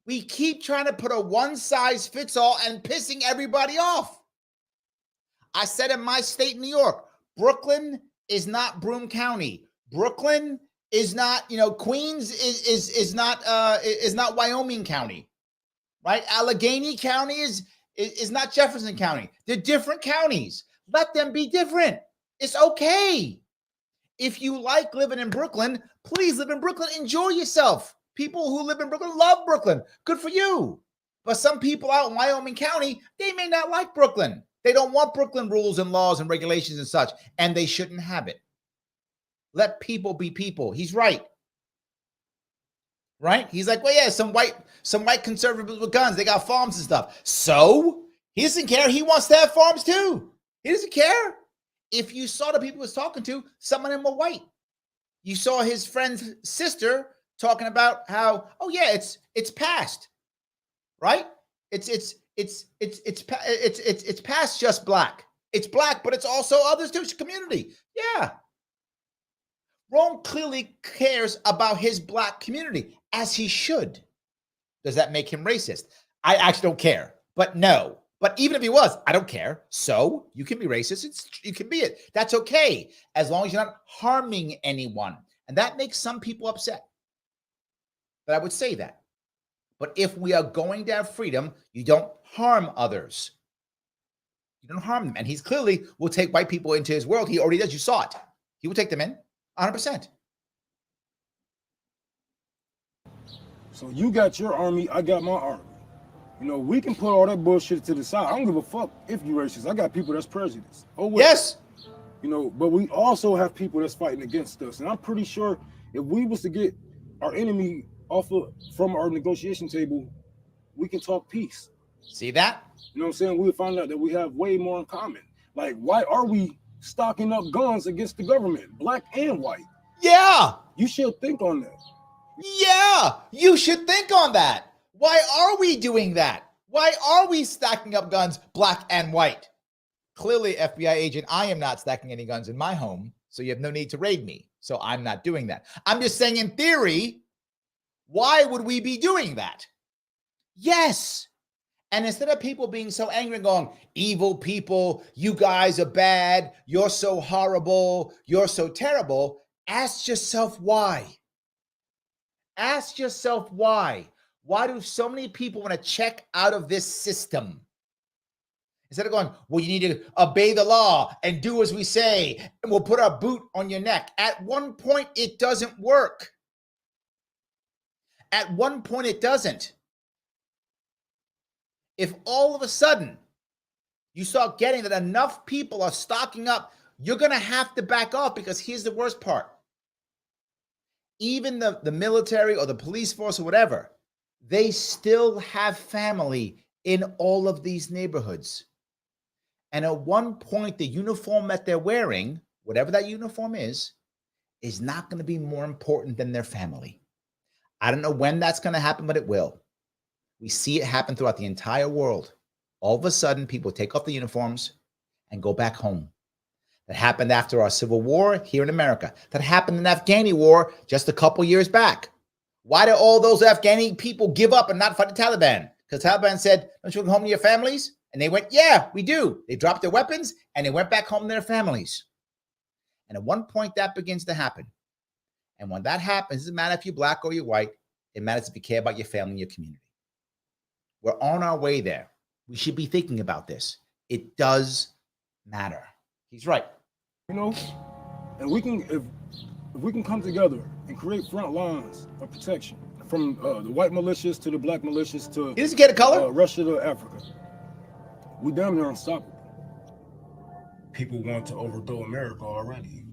We keep trying to put a one-size-fits-all and pissing everybody off. I said in my state, New York, Brooklyn is not Broome County. Brooklyn is not, Queens is not Wyoming County, right? Allegheny County is not Jefferson County. They're different counties. Let them be different. It's okay. If you like living in Brooklyn, please live in Brooklyn. Enjoy yourself. People who live in Brooklyn love Brooklyn. Good for you. But some people out in Wyoming County, they may not like Brooklyn. They don't want Brooklyn rules and laws and regulations and such, and they shouldn't have it. Let people be people. He's right. Right? He's like, well, yeah, some white conservatives with guns. They got farms and stuff. So he doesn't care. He wants to have farms too. He doesn't care. If you saw the people he was talking to, some of them were white. You saw his friend's sister talking about how, oh yeah, it's past, right? It's past just black. It's black, but it's also others too. It's a community. Yeah. Rome clearly cares about his black community, as he should. Does that make him racist? I actually don't care, but no. But even if he was, I don't care. So you can be racist. You can be it. That's okay, as long as you're not harming anyone. And that makes some people upset. But I would say that. But if we are going to have freedom, you don't harm others. You don't harm them. And he's clearly will take white people into his world. He already does. You saw it. He will take them in 100%. So you got your army, I got my army. You know, we can put all that bullshit to the side. I don't give a fuck if you racist. I got people that's prejudiced. Oh, well. Yes. You know, but we also have people that's fighting against us. And I'm pretty sure if we was to get our enemy from our negotiation table, we can talk peace. See that? You know what I'm saying? We would find out that we have way more in common. Like, why are we stocking up guns against the government, black and white? Yeah. You should think on that. Yeah, you should think on that. Why are we doing that? Why are we stacking up guns, black and white? Clearly, FBI agent, I am not stacking any guns in my home, so you have no need to raid me. So I'm not doing that. I'm just saying, in theory, why would we be doing that? Yes. And instead of people being so angry and going, evil people, you guys are bad, you're so horrible, you're so terrible, ask yourself why. Ask yourself why. Why do so many people want to check out of this system? Instead of going, well, you need to obey the law and do as we say, and we'll put our boot on your neck. At one point, it doesn't work. At one point, it doesn't. If all of a sudden you start getting that enough people are stocking up, you're going to have to back off, because here's the worst part. Even the military or the police force or whatever, they still have family in all of these neighborhoods. And at one point, the uniform that they're wearing, whatever that uniform is not going to be more important than their family. I don't know when that's going to happen, but it will. We see it happen throughout the entire world. All of a sudden, people take off the uniforms and go back home. That happened after our Civil War here in America. That happened in the Afghani war just a couple years back. Why did all those Afghani people give up and not fight the Taliban? Because Taliban said, don't you go home to your families? And they went, yeah, we do. They dropped their weapons and they went back home to their families. And at one point, that begins to happen. And when that happens, it doesn't matter if you're black or you're white. It matters if you care about your family and your community. We're on our way there. We should be thinking about this. It does matter. He's right. You know, and we can, if we can come together and create front lines of protection from the white militias to the black militias to he doesn't get a color. Russia to Africa, we damn near unstoppable. People want to overthrow America already.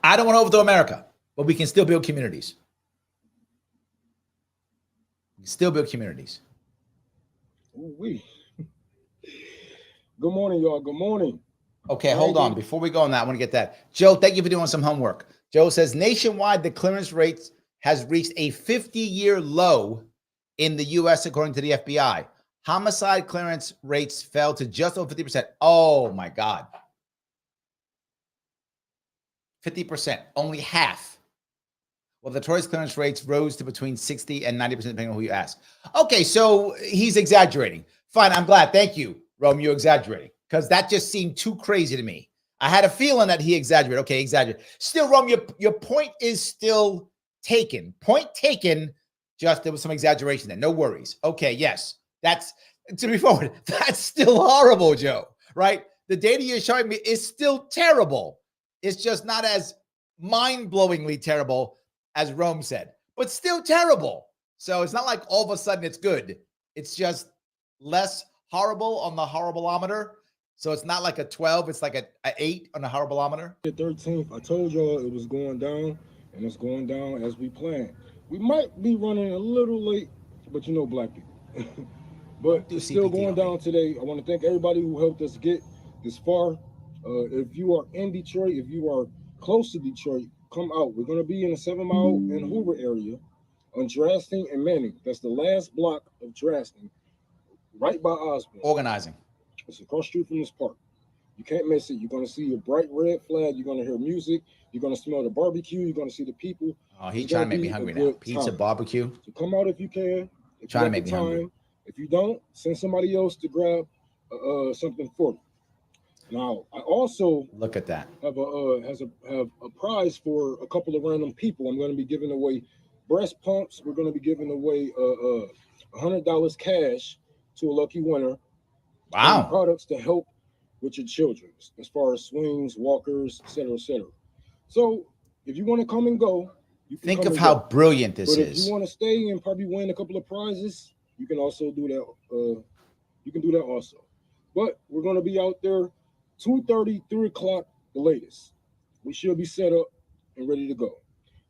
I don't want to overthrow America. but we can still build communities. We can still build communities. Ooh-wee. Good morning, y'all. Good morning. Okay, hold on. Before we go on that, I want to get that. Joe, thank you for doing some homework. Joe says nationwide, the clearance rate has reached a 50-year low in the U.S., according to the FBI. Homicide clearance rates fell to just over 50%. Oh, my God. 50%, only half. Well, the notorious clearance rates rose to between 60 and 90%, depending on who you ask. Okay, so he's exaggerating. Fine, I'm glad. Thank you, Rome, you're exaggerating, because that just seemed too crazy to me. I had a feeling that he exaggerated. Okay, exaggerated. Still, Rome, your point is still taken. Point taken, just there was some exaggeration there. No worries. Okay, yes, that's, to be forward, that's still horrible, Joe, right? The data you're showing me is still terrible. It's just not as mind-blowingly terrible as Rome said, but still terrible. So it's not like all of a sudden it's good. It's just less horrible on the horribleometer. So it's not like a 12, it's like a 8 on the horribleometer. The 13th, I told y'all it was going down, and it's going down as we planned. We might be running a little late, but you know black people. But it's still going down today. I want to thank everybody who helped us get this far. If you are in Detroit, if you are close to Detroit, come out. We're going to be in the 7 Mile and Hoover area on Drasting and Manning. That's the last block of Drasting, right by Osborne. Organizing. It's across the street from this park. You can't miss it. You're going to see a bright red flag. You're going to hear music. You're going to smell the barbecue. You're going to see the people. Oh, he's trying to make me hungry now. Pizza, barbecue. So come out if you can. If trying to make me hungry. If you don't, send somebody else to grab something for you. Now, I also look at that. Have a prize for a couple of random people. I'm going to be giving away breast pumps. We're going to be giving away $100 cash to a lucky winner. Wow. Products to help with your children, as far as swings, walkers, etc., etc. So, if you want to come and go, you can think of how brilliant this is. If you want to stay and probably win a couple of prizes, you can also do that. You can do that also. But we're going to be out there 2:30, 3 o'clock, the latest. We should be set up and ready to go.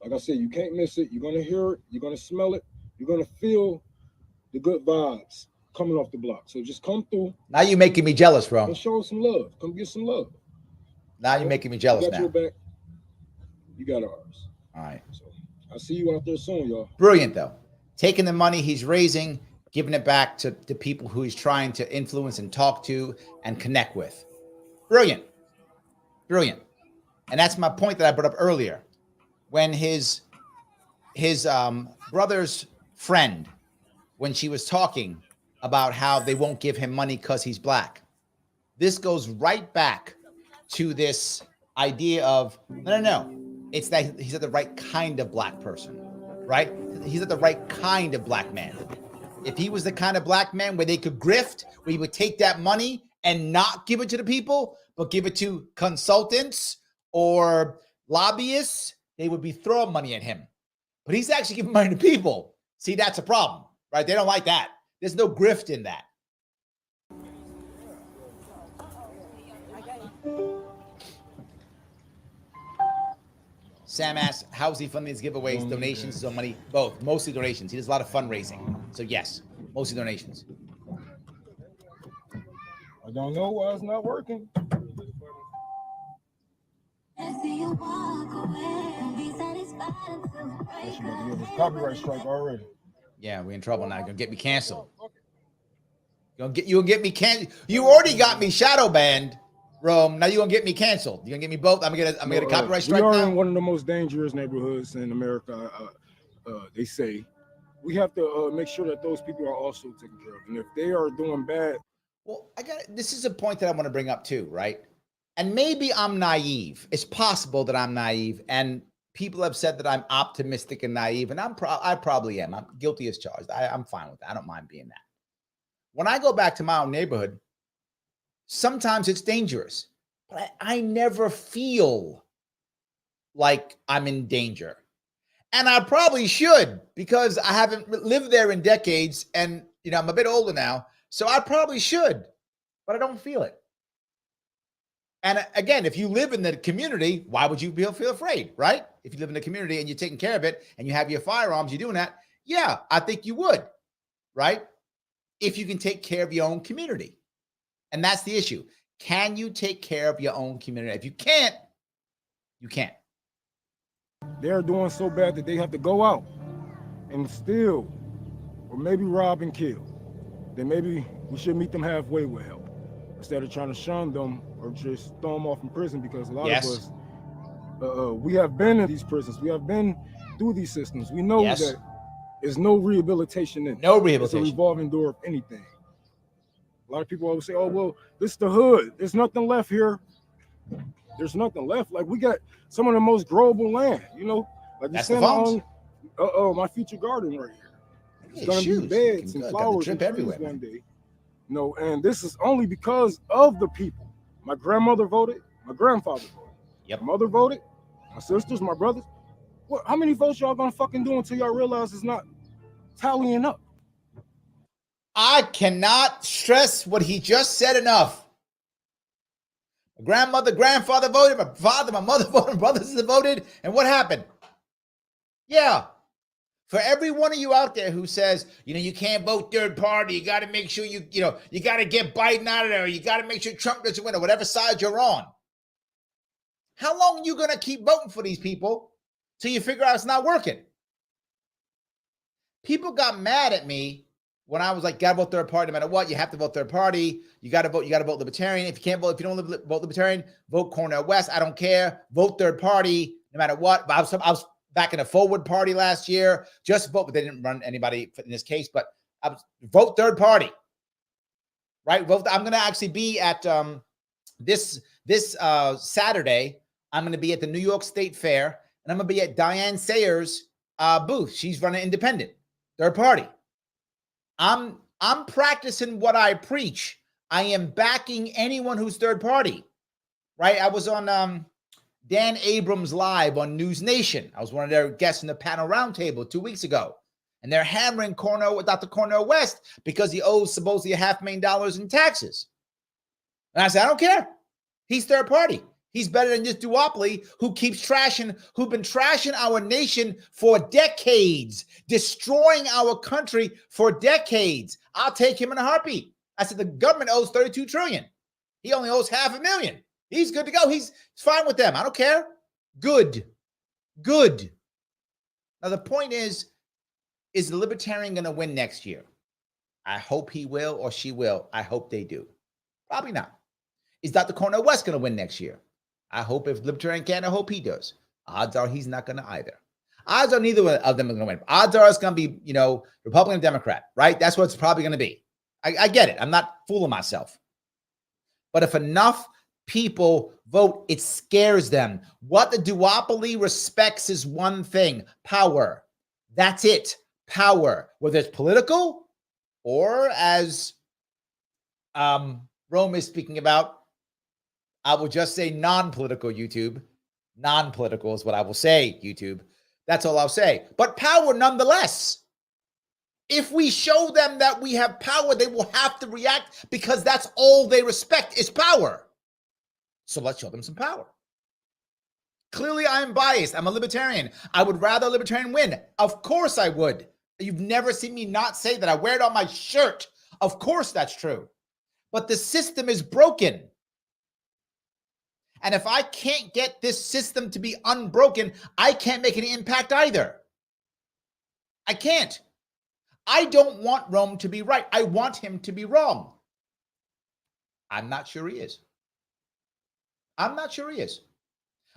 Like I said, you can't miss it. You're going to hear it. You're going to smell it. You're going to feel the good vibes coming off the block. So just come through. Now you're making me jealous, bro. And show us some love. Come get some love. Now you're making me jealous now. You got your back. You got ours. All right. So I'll see you out there soon, y'all. Brilliant, though. Taking the money he's raising, giving it back to people who he's trying to influence and talk to and connect with. Brilliant. Brilliant. And that's my point that I brought up earlier. When his brother's friend, when she was talking about how they won't give him money because he's black, this goes right back to this idea of, no. It's that he's not the right kind of black person, right? He's not the right kind of black man. If he was the kind of black man where they could grift, where he would take that money and not give it to the people, but give it to consultants or lobbyists, they would be throwing money at him. But he's actually giving money to people. See, that's a problem, right? They don't like that. There's no grift in that. Sam asks, how's he funding these giveaways? Donations, so money? Both. Mostly donations. He does a lot of fundraising. So yes, mostly donations. I don't know why it's not working. Copyright strike already. Yeah, we're in trouble now. You're gonna get me canceled. You'll get me canceled. You already got me shadow banned, Rome. Now you're gonna get me canceled. You're gonna get me both. I'm gonna get a copyright strike. We are now? in one of the most dangerous neighborhoods in America. They say we have to make sure that those people are also taken care of, and if they are doing bad. Well, this is a point that I want to bring up too, right? And maybe I'm naive. It's possible that I'm naive, and people have said that I'm optimistic and naive, and I probably am. I'm guilty as charged. I'm fine with that. I don't mind being that. When I go back to my own neighborhood, sometimes it's dangerous, but I never feel like I'm in danger. And I probably should, because I haven't lived there in decades, and I'm a bit older now, so I probably should, but I don't feel it. And again, if you live in the community, why would you feel afraid, right? If you live in the community and you're taking care of it and you have your firearms, you're doing that. Yeah, I think you would, right? If you can take care of your own community. And that's the issue. Can you take care of your own community? If you can't, you can't. They're doing so bad that they have to go out and steal or maybe rob and kill. Then maybe we should meet them halfway with help instead of trying to shun them or just throw them off in prison, because a lot of us, we have been in these prisons. We have been through these systems. We know that there's no rehabilitation in it. No rehabilitation. It's a revolving door of anything. A lot of people always say, oh, well, this is the hood. There's nothing left here. There's nothing left. Like, we got some of the most growable land, you know? Like, that's the on, my future garden right here. It's going to be beds and flowers and trees one day. You know, and this is only because of the people. My grandmother voted. My grandfather voted. Yep. My mother voted. My sisters, my brothers. What? How many votes y'all gonna fucking do until y'all realize it's not tallying up? I cannot stress what he just said enough. My grandmother, grandfather voted. My father, my mother voted. My brothers voted. And what happened? Yeah. For every one of you out there who says, you know, you can't vote third party, you got to make sure you got to get Biden out of there, you got to make sure Trump doesn't win, or whatever side you're on. How long are you going to keep voting for these people till you figure out it's not working? People got mad at me when I was like, got to vote third party no matter what. You have to vote third party. You got to vote Libertarian. If you can't vote, if you don't vote Libertarian, vote Cornel West. I don't care. Vote third party no matter what. But I was back in a forward party last year, just vote, but they didn't run anybody in this case, but I was, vote third party, right? Vote. I'm going to actually be at this Saturday. I'm going to be at the New York State Fair, and I'm going to be at Diane Sayers' booth. She's running independent, third party. I'm practicing what I preach. I am backing anyone who's third party, right? I was on Dan Abrams Live on News Nation. I was one of their guests in the panel roundtable 2 weeks ago. And they're hammering Dr. Cornel West because he owes supposedly $500,000 in taxes. And I said, I don't care. He's third party. He's better than this duopoly who've been trashing our nation for decades, destroying our country for decades. I'll take him in a heartbeat. I said, the government owes $32 trillion. He only owes $500,000. He's good to go. He's fine with them. I don't care. Good. Now, the point is the Libertarian going to win next year? I hope he will or she will. I hope they do. Probably not. Is Dr. Cornel West going to win next year? I hope if Libertarian can, I hope he does. Odds are he's not going to either. Odds are neither of them are going to win. Odds are it's going to be, Republican, Democrat, right? That's what it's probably going to be. I get it. I'm not fooling myself. But if enough people vote, it scares them. What the duopoly respects is one thing: power. That's it. Power. Whether it's political or, as Rome is speaking about, I will just say non-political, YouTube. Non-political is what I will say, YouTube. That's all I'll say. But power nonetheless. If we show them that we have power, they will have to react because that's all they respect is power. So let's show them some power. Clearly, I am biased. I'm a libertarian. I would rather a libertarian win. Of course I would. You've never seen me not say that. I wear it on my shirt. Of course that's true. But the system is broken. And if I can't get this system to be unbroken, I can't make any impact either. I can't. I don't want Rome to be right. I want him to be wrong. I'm not sure he is. I'm not sure he is.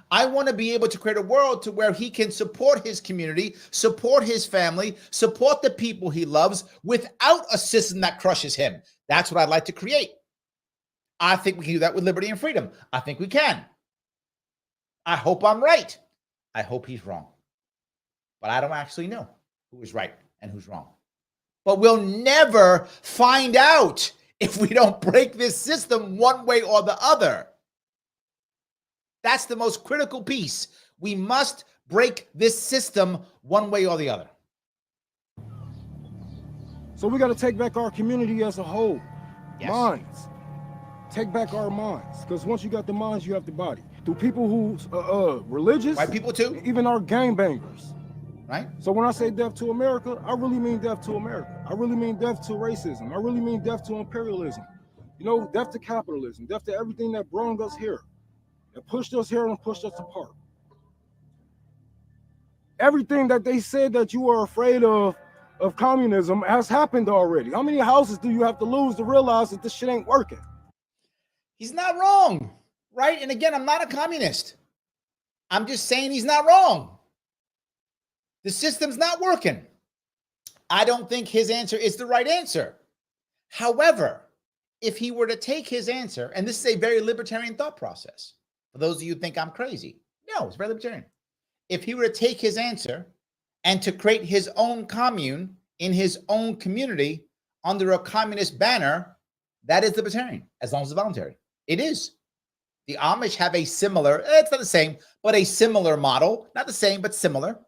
I want to be able to create a world to where he can support his community, support his family, support the people he loves without a system that crushes him. That's what I'd like to create. I think we can do that with liberty and freedom. I think we can. I hope I'm right. I hope he's wrong. But I don't actually know who is right and who's wrong. But we'll never find out if we don't break this system one way or the other. That's the most critical piece. We must break this system one way or the other. So we got to take back our community as a whole. Yes. Minds, take back our minds. Because once you got the minds, you have the body. Through people who's religious. White people too. Even our gangbangers. Right? So when I say death to America, I really mean death to America. I really mean death to racism. I really mean death to imperialism. You know, death to capitalism, death to everything that brought us here, that pushed us here and pushed us apart. Everything that they said that you are afraid of communism has happened already. How many houses do you have to lose to realize that this shit ain't working? He's not wrong, right? And again, I'm not a communist. I'm just saying he's not wrong. The system's not working. I don't think his answer is the right answer. However, if he were to take his answer, and this is a very libertarian thought process, for those of you who think I'm crazy, no, it's very libertarian. If he were to take his answer and to create his own commune in his own community under a communist banner, that is libertarian, as long as it's voluntary. It is. The Amish have a similar, it's not the same, but a similar model, not the same, but similar.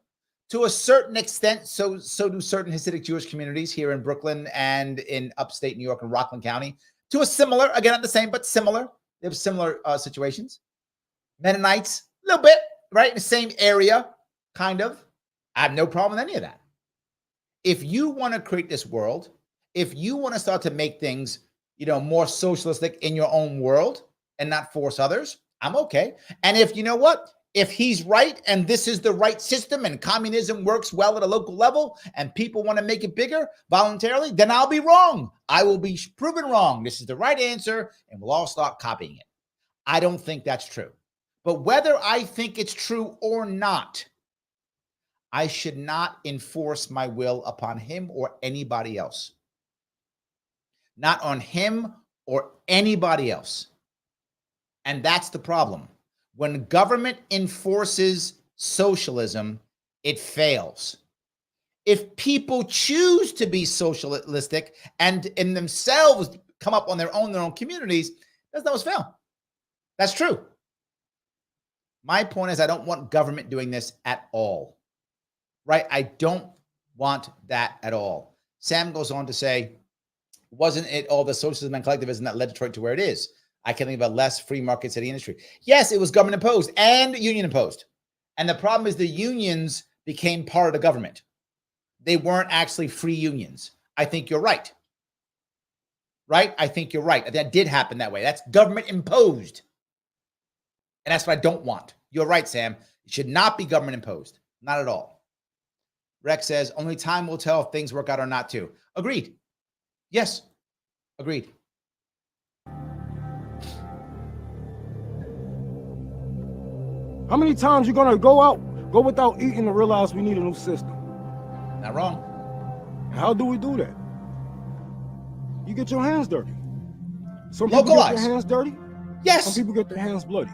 To a certain extent, so do certain Hasidic Jewish communities here in Brooklyn and in upstate New York and Rockland County. To a similar, again, not the same, but similar. They have similar situations. Mennonites, a little bit, right? In the same area, kind of. I have no problem with any of that. If you want to create this world, if you want to start to make things, more socialistic in your own world and not force others, I'm okay. And if, you know what? If he's right and this is the right system and communism works well at a local level and people want to make it bigger voluntarily, then I'll be wrong. I will be proven wrong. This is the right answer and we'll all start copying it. I don't think that's true. But whether I think it's true or not, I should not enforce my will upon him or anybody else. Not on him or anybody else. And that's the problem. When government enforces socialism, it fails. If people choose to be socialistic and in themselves come up on their own communities, that's not what's fail. That's true. My point is I don't want government doing this at all, right? I don't want that at all. Sam goes on to say, wasn't it all the socialism and collectivism that led Detroit to where it is? I can think of a less free market city industry. Yes, it was government imposed and union imposed. And the problem is the unions became part of the government. They weren't actually free unions. I think you're right. Right? I think you're right. That did happen that way. That's government imposed. And that's what I don't want. You're right, Sam. It should not be government imposed. Not at all. Rex says, only time will tell if things work out or not too. Agreed. Yes. Agreed. How many times you gonna go without eating and realize we need a new system? Not wrong. How do we do that? You get your hands dirty. Some people get their hands dirty. Yes. Some people get their hands bloody.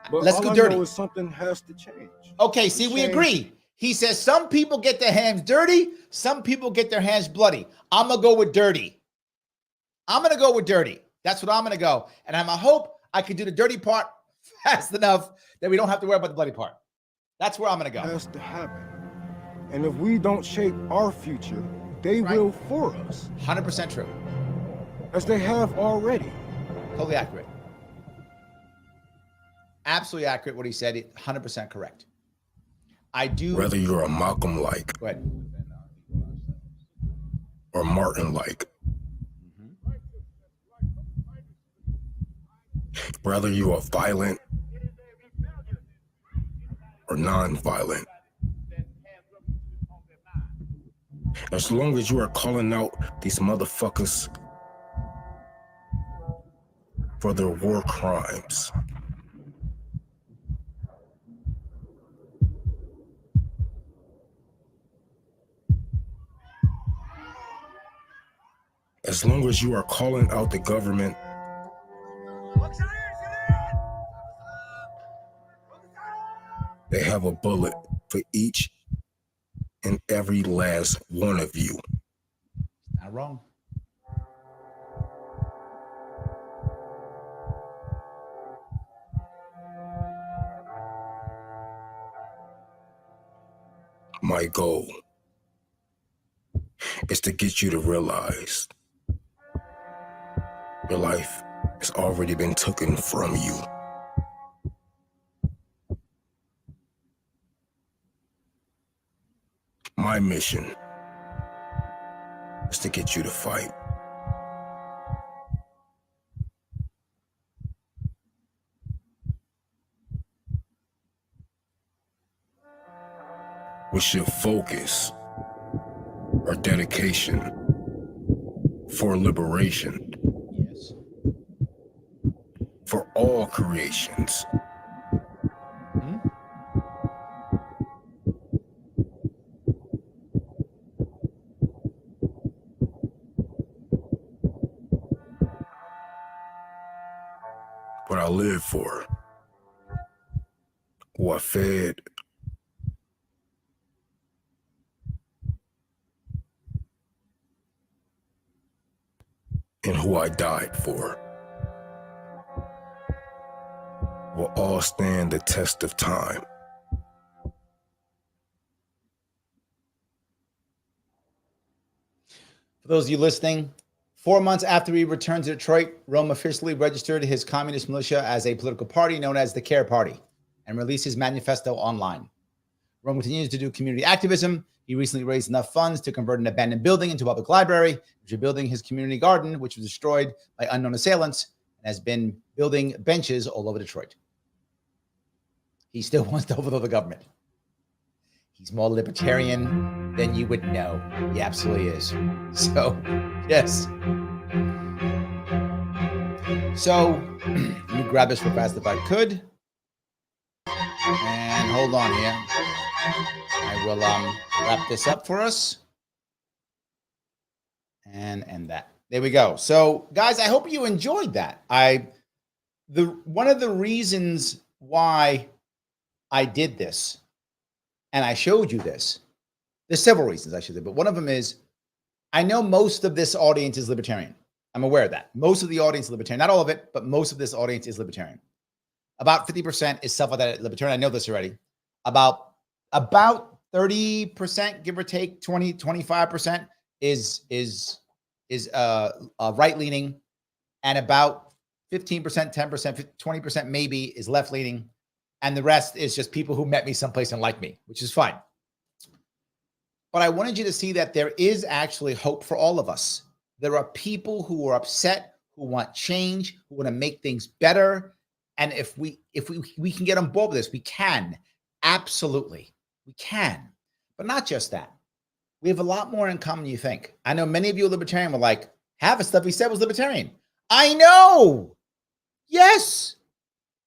But let's go dirty. Know is something has to change. Okay, see, we agree. He says some people get their hands dirty, some people get their hands bloody. I'm gonna go with dirty. I'm gonna go with dirty. That's what I'm gonna go. And I hope I can do the dirty part fast enough that we don't have to worry about the bloody part. That's where I'm going to go. It has to happen. And if we don't shape our future, they will for us. 100% true. As they have already. Totally accurate. Absolutely accurate what he said. 100% correct. I do. Whether you're a Malcolm-like. Go ahead. Or Martin-like. Whether you are violent or non-violent. As long as you are calling out these motherfuckers for their war crimes. As long as you are calling out the government they have a bullet for each and every last one of you. Not wrong. My goal is to get you to realize your life has already been taken from you. My mission is to get you to fight. With your focus or dedication for liberation, yes, for all creations. What I live for, who I fed, and who I died for, will all stand the test of time. For those of you listening, 4 months after he returned to Detroit, Rome officially registered his communist militia as a political party known as the CARE Party and released his manifesto online. Rome continues to do community activism. He recently raised enough funds to convert an abandoned building into a public library, rebuilding his community garden, which was destroyed by unknown assailants, and has been building benches all over Detroit. He still wants to overthrow the government. He's more libertarian than you would know. He absolutely is. So, yes. So, let me grab this real fast if I could. And hold on here. I will wrap this up for us. And end that. There we go. So, guys, I hope you enjoyed that. One of the reasons why I did this, and I showed you this, there's several reasons I should say, but one of them is I know most of this audience is libertarian. I'm aware of that. Most of the audience is libertarian. Not all of it, but most of this audience is libertarian. About 50% is self-identified libertarian. I know this already. About 30%, give or take, 25% is right-leaning, and about 15%, 10%, 20% maybe is left-leaning, and the rest is just people who met me someplace and like me, which is fine. But I wanted you to see that there is actually hope for all of us. There are people who are upset, who want change, who want to make things better. And if we can get on board with this, we can. Absolutely. We can. But not just that. We have a lot more in common than you think. I know many of you libertarian were like, half the stuff he said was libertarian. I know. Yes.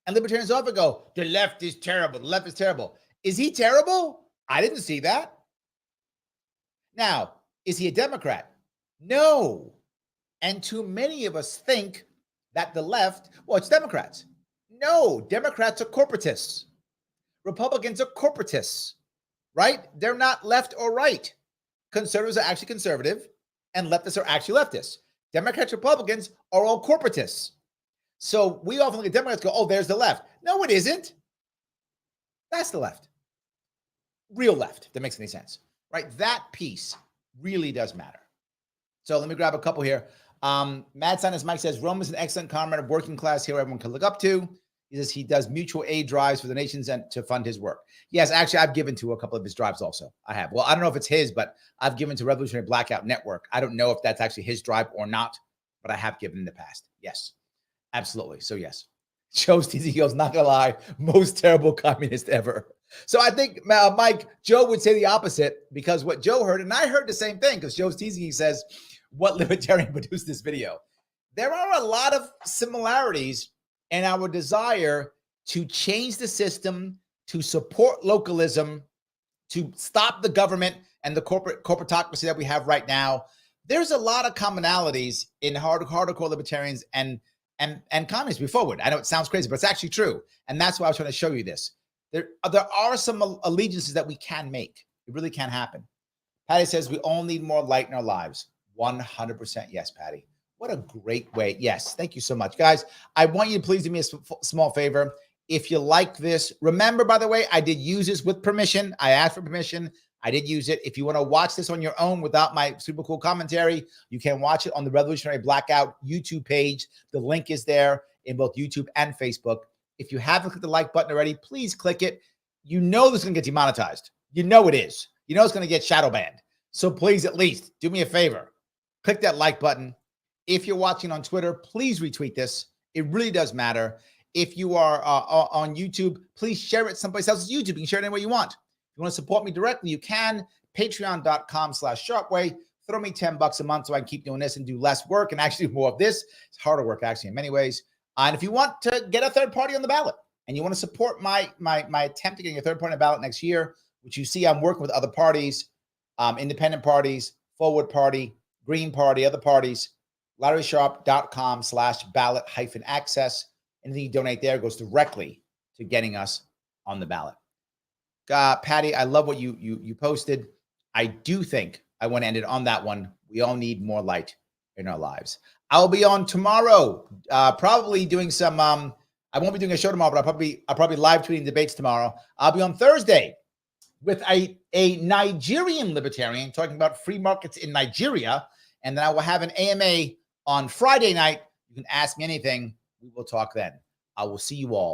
And libertarians often go, the left is terrible. The left is terrible. Is he terrible? I didn't see that. Now, is he a Democrat? No. And too many of us think that the left, well, it's Democrats. No, Democrats are corporatists. Republicans are corporatists, right? They're not left or right. Conservatives are actually conservative, and leftists are actually leftists. Democrats, Republicans are all corporatists. So we often look at Democrats and go, oh, there's the left. No, it isn't. That's the left. Real left, if that makes any sense, right? That piece really does matter. So let me grab a couple here. Mad Scientist Mike says, Rome is an excellent comrade of working class hero everyone can look up to. He says he does mutual aid drives for the nations and to fund his work. Yes, actually, I've given to a couple of his drives also. I have. Well, I don't know if it's his, but I've given to Revolutionary Blackout Network. I don't know if that's actually his drive or not, but I have given in the past. Yes, absolutely. So yes. Joe's TZ goes, not gonna lie, most terrible communist ever. So I think, Mike, Joe would say the opposite, because what Joe heard, and I heard the same thing, because Joe's TZ says, what libertarian produced this video? There are a lot of similarities in our desire to change the system, to support localism, to stop the government and the corporatocracy that we have right now. There's a lot of commonalities in hardcore libertarians and communists move forward. I know it sounds crazy, but it's actually true. And that's why I was trying to show you this. There are some allegiances that we can make. It really can happen. Patty says we all need more light in our lives. 100% yes, Patty. What a great way. Yes, thank you so much. Guys, I want you to please do me a small favor. If you like this, remember, by the way, I did use this with permission. I asked for permission. I did use it. If you want to watch this on your own without my super cool commentary, you can watch it on the Revolutionary Blackout YouTube page. The link is there in both YouTube and Facebook. If you haven't clicked the like button already, please click it. You know this is going to get demonetized. You know it is. You know it's going to get shadow banned. So please, at least do me a favor. Click that like button. If you're watching on Twitter, please retweet this. It really does matter. If you are on YouTube, please share it someplace else's YouTube. You can share it anywhere you want. If you want to support me directly, you can. Patreon.com/Sharpway. Throw me $10 a month so I can keep doing this and do less work and actually do more of this. It's harder work, actually, in many ways. And if you want to get a third party on the ballot and you want to support my attempt to getting a third party on the ballot next year, which you see I'm working with other parties, independent parties, Forward Party, Green Party, other parties, LarrySharpe.com/ballot-access. Anything you donate there goes directly to getting us on the ballot. Patty, I love what you posted. I do think I want to end it on that one. We all need more light in our lives. I'll be on tomorrow, probably doing some. I won't be doing a show tomorrow, but I'll probably live tweeting debates tomorrow. I'll be on Thursday with a Nigerian libertarian talking about free markets in Nigeria, and then I will have an AMA on Friday night. You can ask me anything. We will talk then. I will see you all